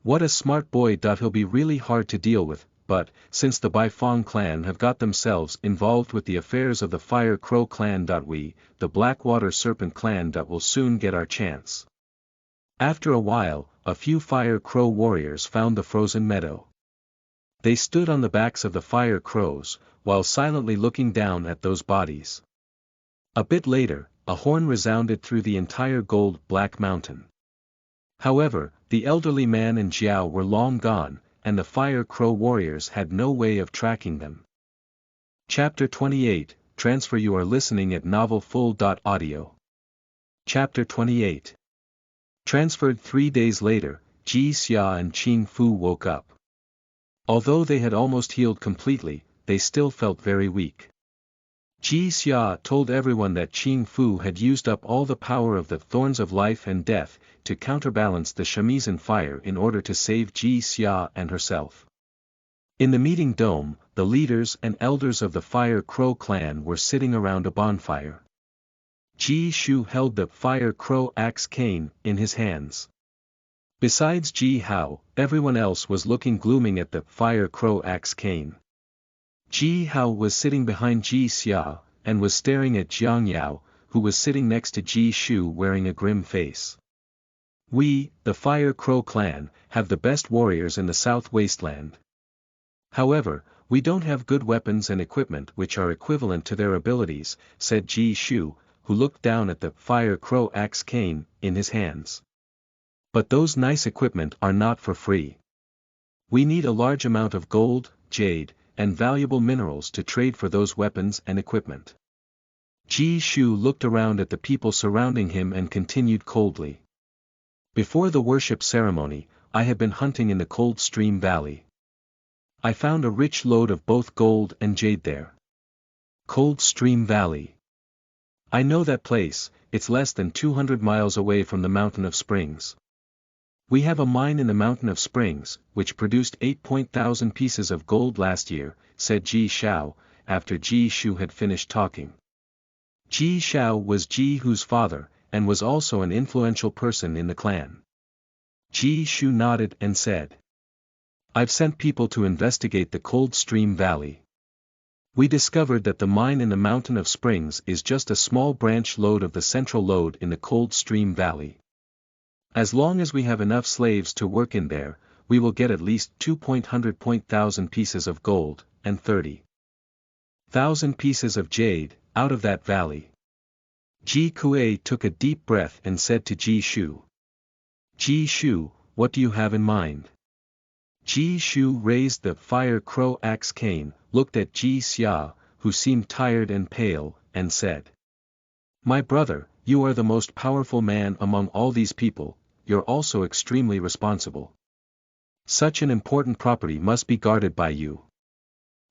What a smart boy. He'll be really hard to deal with, but, since the Baifeng clan have got themselves involved with the affairs of the Fire Crow clan. We, the Blackwater Serpent clan. Will soon get our chance. After a while, a few Fire Crow warriors found the frozen meadow. They stood on the backs of the Fire Crows, while silently looking down at those bodies. A bit later, a horn resounded through the entire gold-black mountain. However, the elderly man and Jiao were long gone, and the Fire Crow warriors had no way of tracking them. Chapter 28, Transfer. You are listening at novelfull.audio. Chapter 28. Transferred. 3 days later, Ji Xia and Qing Fu woke up. Although they had almost healed completely, they still felt very weak. Ji Xia told everyone that Qing Fu had used up all the power of the Thorns of Life and Death to counterbalance the Shamisen fire in order to save Ji Xia and herself. In the meeting dome, the leaders and elders of the Fire Crow clan were sitting around a bonfire. Ji Shu held the Fire Crow axe cane in his hands. Besides Ji Hao, everyone else was looking glooming at the Fire Crow axe cane. Ji Hao was sitting behind Ji Xia, and was staring at Jiang Yao, who was sitting next to Ji Shu wearing a grim face. We, the Fire Crow clan, have the best warriors in the South Wasteland. However, we don't have good weapons and equipment which are equivalent to their abilities, said Ji Shu, who looked down at the Fire Crow axe cane in his hands. But those nice equipment are not for free. We need a large amount of gold, jade, and valuable minerals to trade for those weapons and equipment. Ji Shu looked around at the people surrounding him and continued coldly. Before the worship ceremony, I had been hunting in the Cold Stream Valley. I found a rich lode of both gold and jade there. Cold Stream Valley. I know that place. It's less than 200 miles away from the Mountain of Springs. We have a mine in the Mountain of Springs, which produced 8,000 pieces of gold last year, said Ji Shao, after Ji Shu had finished talking. Ji Shao was Ji Hu's father, and was also an influential person in the clan. Ji Shu nodded and said, I've sent people to investigate the Cold Stream Valley. We discovered that the mine in the Mountain of Springs is just a small branch lode of the central lode in the Cold Stream Valley. As long as we have enough slaves to work in there, we will get at least 2,100,000 pieces of gold, and 30,000 pieces of jade, out of that valley. Ji Kuei took a deep breath and said to Ji Shu. Ji Shu, what do you have in mind? Ji Shu raised the Fire Crow axe cane, looked at Ji Xia, who seemed tired and pale, and said. My brother, you are the most powerful man among all these people. You're also extremely responsible. Such an important property must be guarded by you.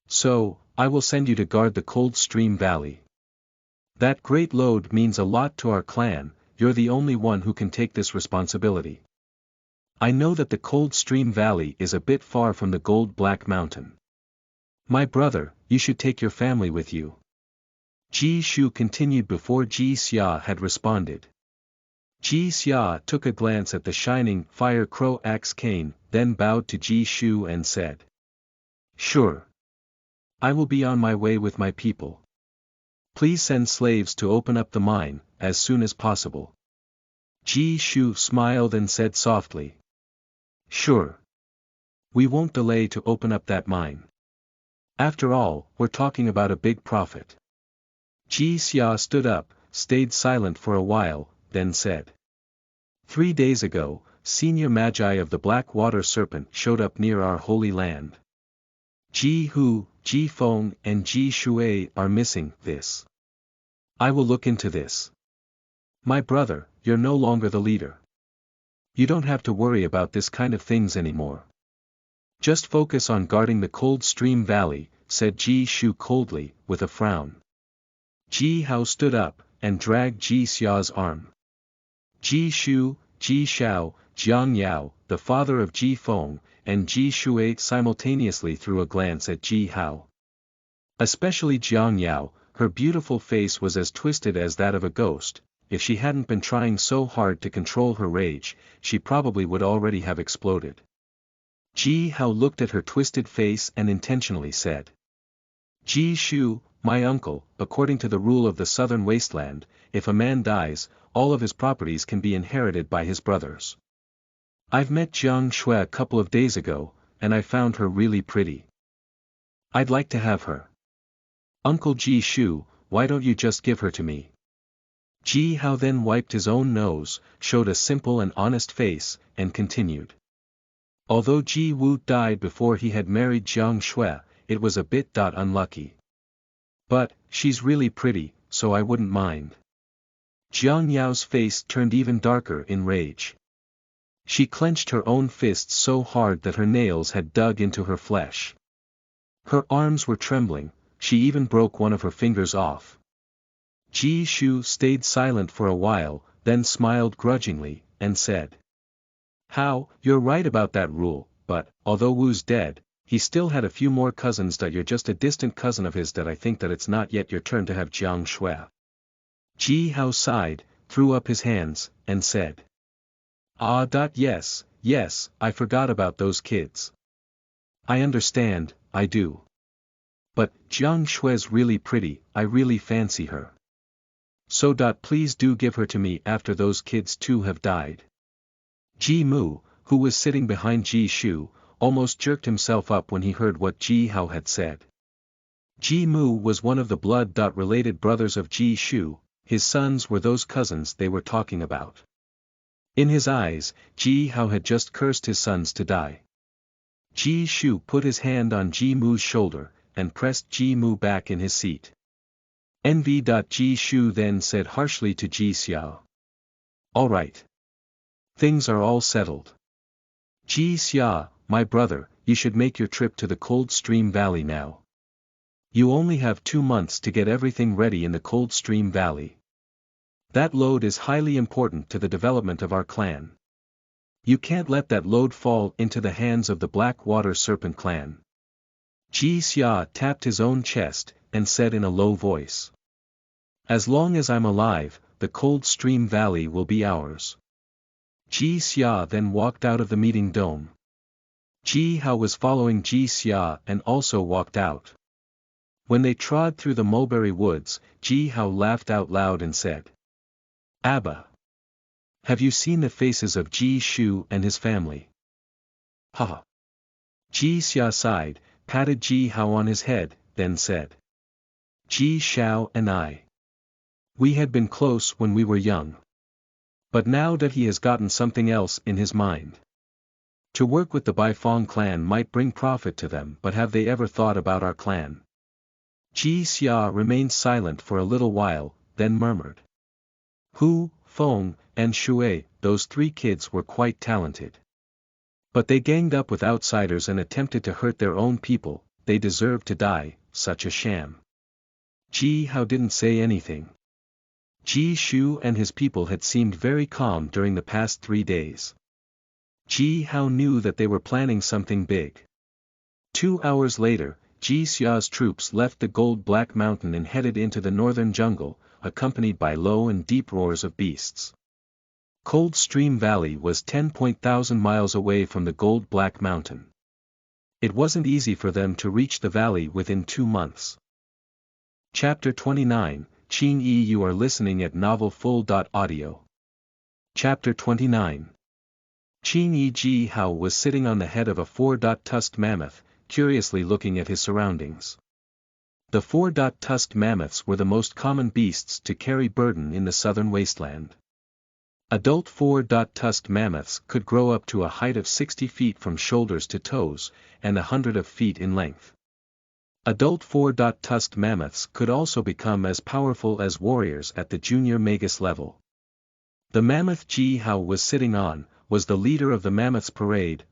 So, I will send you to guard the Cold Stream Valley. That great lode means a lot to our clan. You're the only one who can take this responsibility. I know that the Cold Stream Valley is a bit far from the Gold Black Mountain. My brother, you should take your family with you. Ji Shu continued before Ji Xia had responded. Ji Xia took a glance at the shining Fire Crow axe cane, then bowed to Ji Shu and said. Sure. I will be on my way with my people. Please send slaves to open up the mine, as soon as possible. Ji Shu smiled and said softly. Sure. We won't delay to open up that mine. After all, we're talking about a big profit. Ji Xia stood up, stayed silent for a while, then said. 3 days ago, senior magi of the Blackwater Serpent showed up near our holy land. Ji Hu, Ji Feng and Ji Shui are missing. This. I will look into this. My brother, you're no longer the leader. You don't have to worry about this kind of things anymore. Just focus on guarding the Cold Stream Valley, said Ji Shu coldly, with a frown. Ji Hao stood up, and dragged Ji Xia's arm. Ji Shu, Ji Shao, Jiang Yao, the father of Ji Feng, and Ji Shui simultaneously threw a glance at Ji Hao. Especially Jiang Yao, her beautiful face was as twisted as that of a ghost. If she hadn't been trying so hard to control her rage, she probably would already have exploded. Ji Hao looked at her twisted face and intentionally said. Ji Shu, my uncle, according to the rule of the southern wasteland, if a man dies, all of his properties can be inherited by his brothers. I've met Jiang Shui a couple of days ago, and I found her really pretty. I'd like to have her. Uncle Ji Shu, why don't you just give her to me? Ji Hao then wiped his own nose, showed a simple and honest face, and continued. Although Ji Wu died before he had married Jiang Shui, it was a bit unlucky. But, she's really pretty, so I wouldn't mind. Jiang Yao's face turned even darker in rage. She clenched her own fists so hard that her nails had dug into her flesh. Her arms were trembling, she even broke one of her fingers off. Ji Shu stayed silent for a while, then smiled grudgingly, and said. How, you're right about that rule, but, although Wu's dead, he still had a few more cousins that you're just a distant cousin of his that I think that it's not yet your turn to have Jiang Shui. Ji Hao sighed, threw up his hands, and said. Yes, I forgot about those kids. I understand, I do. But, Jiang Shui's really pretty, I really fancy her. So please do give her to me after those kids too have died. Ji Mu, who was sitting behind Ji Shu, almost jerked himself up when he heard what Ji Hao had said. Ji Mu was one of the blood-related brothers of Ji Shu, his sons were those cousins they were talking about. In his eyes, Ji Hao had just cursed his sons to die. Ji Shu put his hand on Ji Mu's shoulder, and pressed Ji Mu back in his seat. Ji Shu then said harshly to Ji Xiao. All right. Things are all settled. Ji Xia, my brother, you should make your trip to the Cold Stream Valley now. You only have 2 months to get everything ready in the Cold Stream Valley. That load is highly important to the development of our clan. You can't let that load fall into the hands of the Black Water Serpent clan. Ji Xia tapped his own chest, and said in a low voice. As long as I'm alive, the Cold Stream Valley will be ours. Ji Xia then walked out of the meeting dome. Ji Hao was following Ji Xia and also walked out. When they trod through the mulberry woods, Ji Hao laughed out loud and said. Abba! Have you seen the faces of Ji Shu and his family? Ha! Ji Xia sighed, patted Ji Hao on his head, then said. Ji Xiao and I. We had been close when we were young. But now that he has gotten something else in his mind. To work with the Baifeng clan might bring profit to them, but have they ever thought about our clan? Ji Xia remained silent for a little while, then murmured. Hu, Feng, and Shui, those 3 kids were quite talented. But they ganged up with outsiders and attempted to hurt their own people, they deserved to die, such a sham. Ji Hao didn't say anything. Ji Shu and his people had seemed very calm during the past 3 days. Ji Hao knew that they were planning something big. 2 hours later, Ji Xia's troops left the Gold Black Mountain and headed into the northern jungle, accompanied by low and deep roars of beasts. Cold Stream Valley was 10,000 miles away from the Gold Black Mountain. It wasn't easy for them to reach the valley within 2 months. Chapter 29, Qing Yi. You are listening at novelfull.audio. Chapter 29. Qing Yi. Ji Hao was sitting on the head of a 4-tusked mammoth, curiously looking at his surroundings. The 4-tusked mammoths were the most common beasts to carry burden in the southern wasteland. Adult 4-tusked mammoths could grow up to a height of 60 feet from shoulders to toes, and 100 feet in length. Adult 4-tusked mammoths could also become as powerful as warriors at the junior Magus level. The mammoth Ji Hao was sitting on, was the leader of the mammoths parade,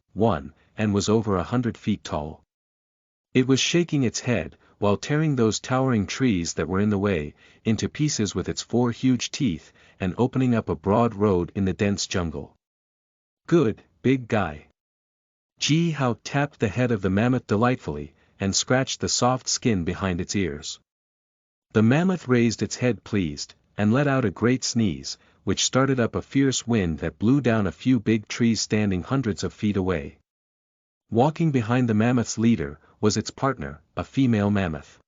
and was over 100 feet tall. It was shaking its head, while tearing those towering trees that were in the way, into pieces with its 4 huge teeth, and opening up a broad road in the dense jungle. Good, big guy. Ji Hao tapped the head of the mammoth delightfully, and scratched the soft skin behind its ears. The mammoth raised its head pleased, and let out a great sneeze, which started up a fierce wind that blew down a few big trees standing hundreds of feet away. Walking behind the mammoth's leader, was its partner, a female mammoth.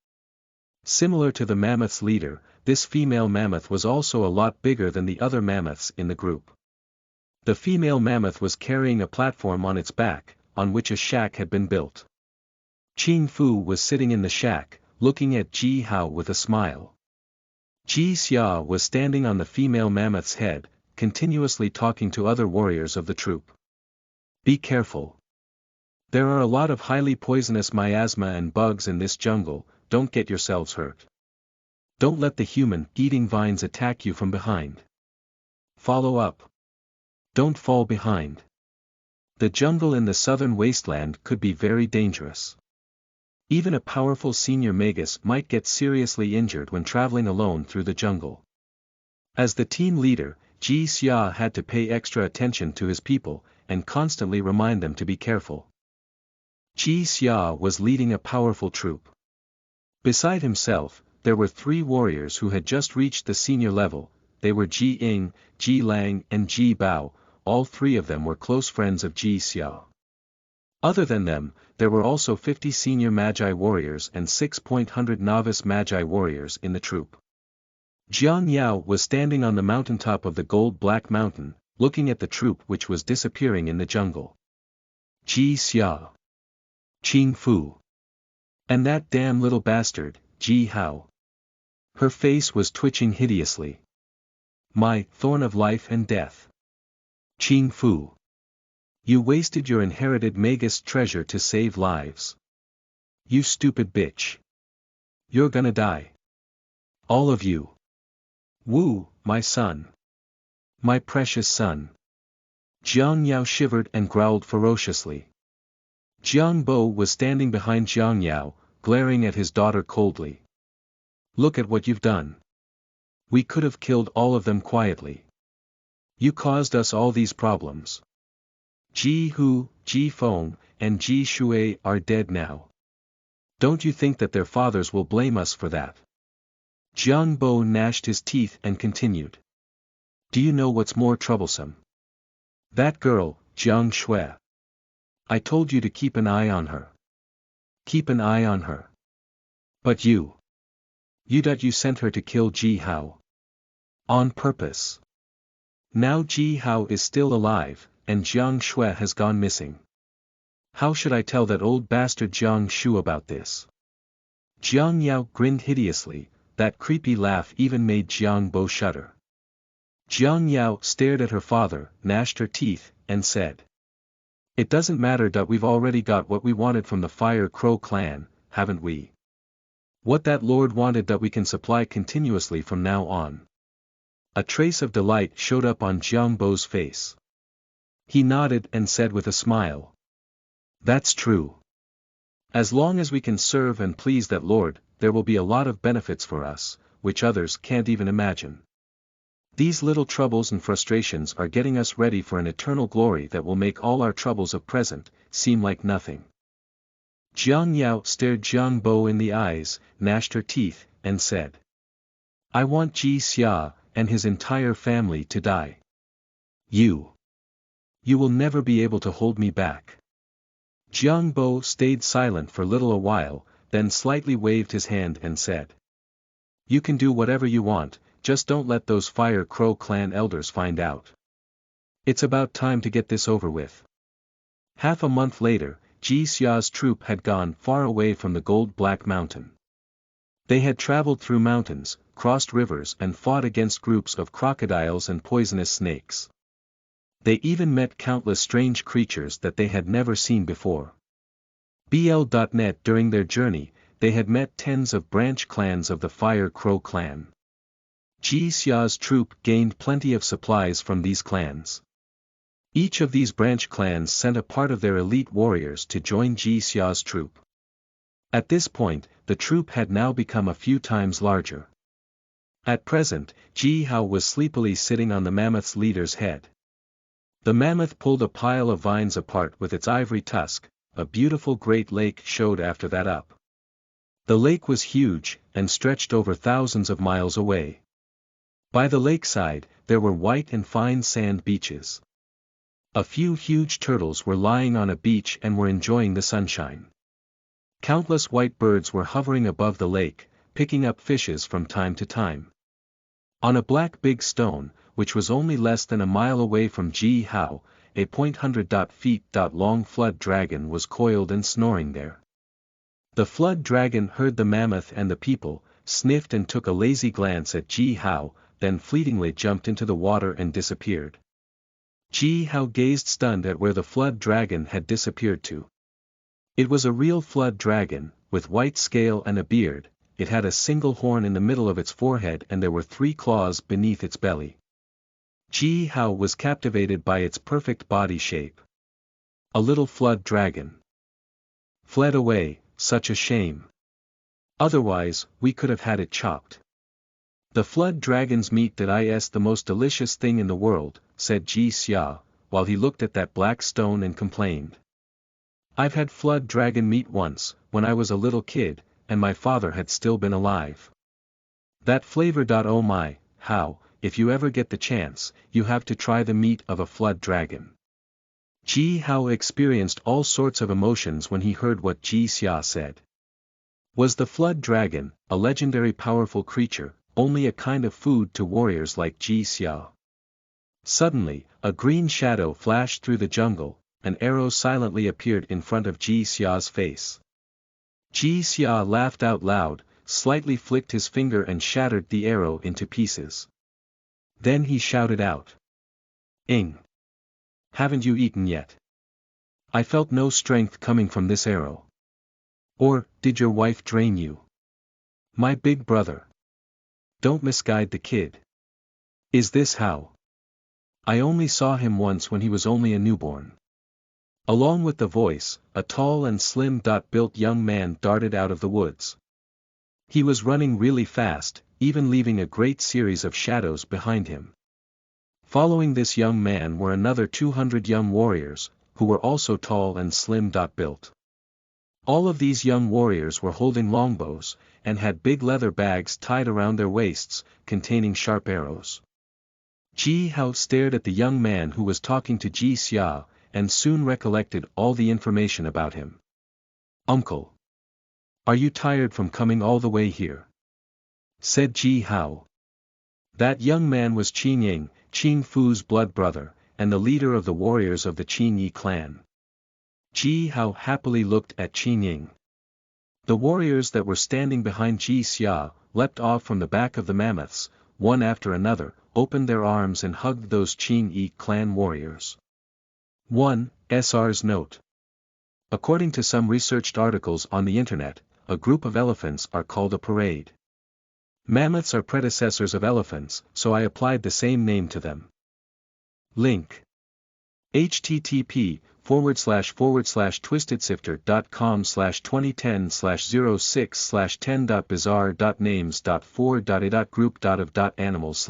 Similar to the mammoth's leader, this female mammoth was also a lot bigger than the other mammoths in the group. The female mammoth was carrying a platform on its back, on which a shack had been built. Ching Fu was sitting in the shack, looking at Ji Hao with a smile. Ji Xia was standing on the female mammoth's head, continuously talking to other warriors of the troop. Be careful. There are a lot of highly poisonous miasma and bugs in this jungle, don't get yourselves hurt. Don't let the human-eating vines attack you from behind. Follow up. Don't fall behind. The jungle in the southern wasteland could be very dangerous. Even a powerful senior Magus might get seriously injured when traveling alone through the jungle. As the team leader, Ji Xia had to pay extra attention to his people, and constantly remind them to be careful. Ji Xia was leading a powerful troop. Beside himself, there were 3 warriors who had just reached the senior level. They were Ji Ying, Ji Lang and Ji Bao. All 3 of them were close friends of Ji Xia. Other than them, there were also 50 senior Magi warriors and 600 novice Magi warriors in the troop. Jiang Yao was standing on the mountaintop of the gold-black mountain, looking at the troop which was disappearing in the jungle. Ji Xia. Ching Fu. And that damn little bastard, Ji Hao. Her face was twitching hideously. My thorn of life and death. Ching Fu. You wasted your inherited Magus treasure to save lives. You stupid bitch. You're gonna die. All of you. Wu, my son. My precious son. Jiang Yao shivered and growled ferociously. Jiang Bo was standing behind Jiang Yao, glaring at his daughter coldly. Look at what you've done. We could have killed all of them quietly. You caused us all these problems. Ji Hu, Ji Feng, and Ji Shui are dead now. Don't you think that their fathers will blame us for that? Jiang Bo gnashed his teeth and continued. Do you know what's more troublesome? That girl, Jiang Shui. I told you to keep an eye on her. Keep an eye on her. But you sent her to kill Ji Hao. On purpose. Now Ji Hao is still alive, and Jiang Shui has gone missing. How should I tell that old bastard Jiang Shu about this? Jiang Yao grinned hideously, that creepy laugh even made Jiang Bo shudder. Jiang Yao stared at her father, gnashed her teeth, and said. It doesn't matter that we've already got what we wanted from the Fire Crow clan, haven't we? What that lord wanted that we can supply continuously from now on. A trace of delight showed up on Jiang Bo's face. He nodded and said with a smile. That's true. As long as we can serve and please that lord, there will be a lot of benefits for us, which others can't even imagine. These little troubles and frustrations are getting us ready for an eternal glory that will make all our troubles of present seem like nothing. Jiang Yao stared Jiang Bo in the eyes, gnashed her teeth, and said. I want Ji Xia and his entire family to die. You will never be able to hold me back. Jiang Bo stayed silent for a while, then slightly waved his hand and said. You can do whatever you want, just don't let those Fire Crow clan elders find out. It's about time to get this over with. Half a month later, Ji Xia's troop had gone far away from the gold-black mountain. They had traveled through mountains, crossed rivers and fought against groups of crocodiles and poisonous snakes. They even met countless strange creatures that they had never seen before. BL.net During their journey, they had met tens of branch clans of the Fire Crow clan. Ji Xia's troop gained plenty of supplies from these clans. Each of these branch clans sent a part of their elite warriors to join Ji Xia's troop. At this point, the troop had now become a few times larger. At present, Ji Hao was sleepily sitting on the mammoth's leader's head. The mammoth pulled a pile of vines apart with its ivory tusk. A beautiful great lake showed after that up. The lake was huge, and stretched over thousands of miles away. By the lakeside, there were white and fine sand beaches. A few huge turtles were lying on a beach and were enjoying the sunshine. Countless white birds were hovering above the lake, picking up fishes from time to time. On a black big stone, which was only less than a mile away from Ji Hao, a .100 feet long flood dragon was coiled and snoring there. The flood dragon heard the mammoth and the people, sniffed and took a lazy glance at Ji Hao, then fleetingly jumped into the water and disappeared. Ji Hao gazed stunned at where the flood dragon had disappeared to. It was a real flood dragon, with white scale and a beard. It had a single horn in the middle of its forehead and there were 3 claws beneath its belly. Ji Hao was captivated by its perfect body shape. A little flood dragon. Fled away, such a shame. Otherwise, we could have had it chopped. The flood dragon's meat that is the most delicious thing in the world, said Ji Xia, while he looked at that black stone and complained. I've had flood dragon meat once, when I was a little kid, and my father had still been alive. That flavor. Oh my, how, if you ever get the chance, you have to try the meat of a flood dragon. Ji Hao experienced all sorts of emotions when he heard what Ji Xia said. Was the flood dragon, a legendary powerful creature, only a kind of food to warriors like Ji Xia? Suddenly, a green shadow flashed through the jungle, an arrow silently appeared in front of Ji Xia's face. Ji Xia laughed out loud, slightly flicked his finger and shattered the arrow into pieces. Then he shouted out. Ing! Haven't you eaten yet? I felt no strength coming from this arrow. Or, did your wife drain you? My big brother. Don't misguide the kid. Is this how? I only saw him once when he was only a newborn. Along with the voice, a tall and slim-built young man darted out of the woods. He was running really fast, even leaving a great series of shadows behind him. Following this young man were another 200 young warriors, who were also tall and slim-built. All of these young warriors were holding longbows, and had big leather bags tied around their waists, containing sharp arrows. Ji Hao stared at the young man who was talking to Ji Xia, and soon recollected all the information about him. Uncle! Are you tired from coming all the way here? Said Ji Hao. That young man was Qin Ying, Qin Fu's blood brother, and the leader of the warriors of the Qin Yi clan. Ji Hao happily looked at Qin Ying. The warriors that were standing behind Ji Xia, leapt off from the back of the mammoths, one after another, opened their arms and hugged those Qin Yi clan warriors. 1. SR's note. According to some researched articles on the internet, a group of elephants are called a parade. Mammoths are predecessors of elephants, so I applied the same name to them. Link. http://twistedsifter.com/2010/06/10.bizarre.names.4.group.of.animals/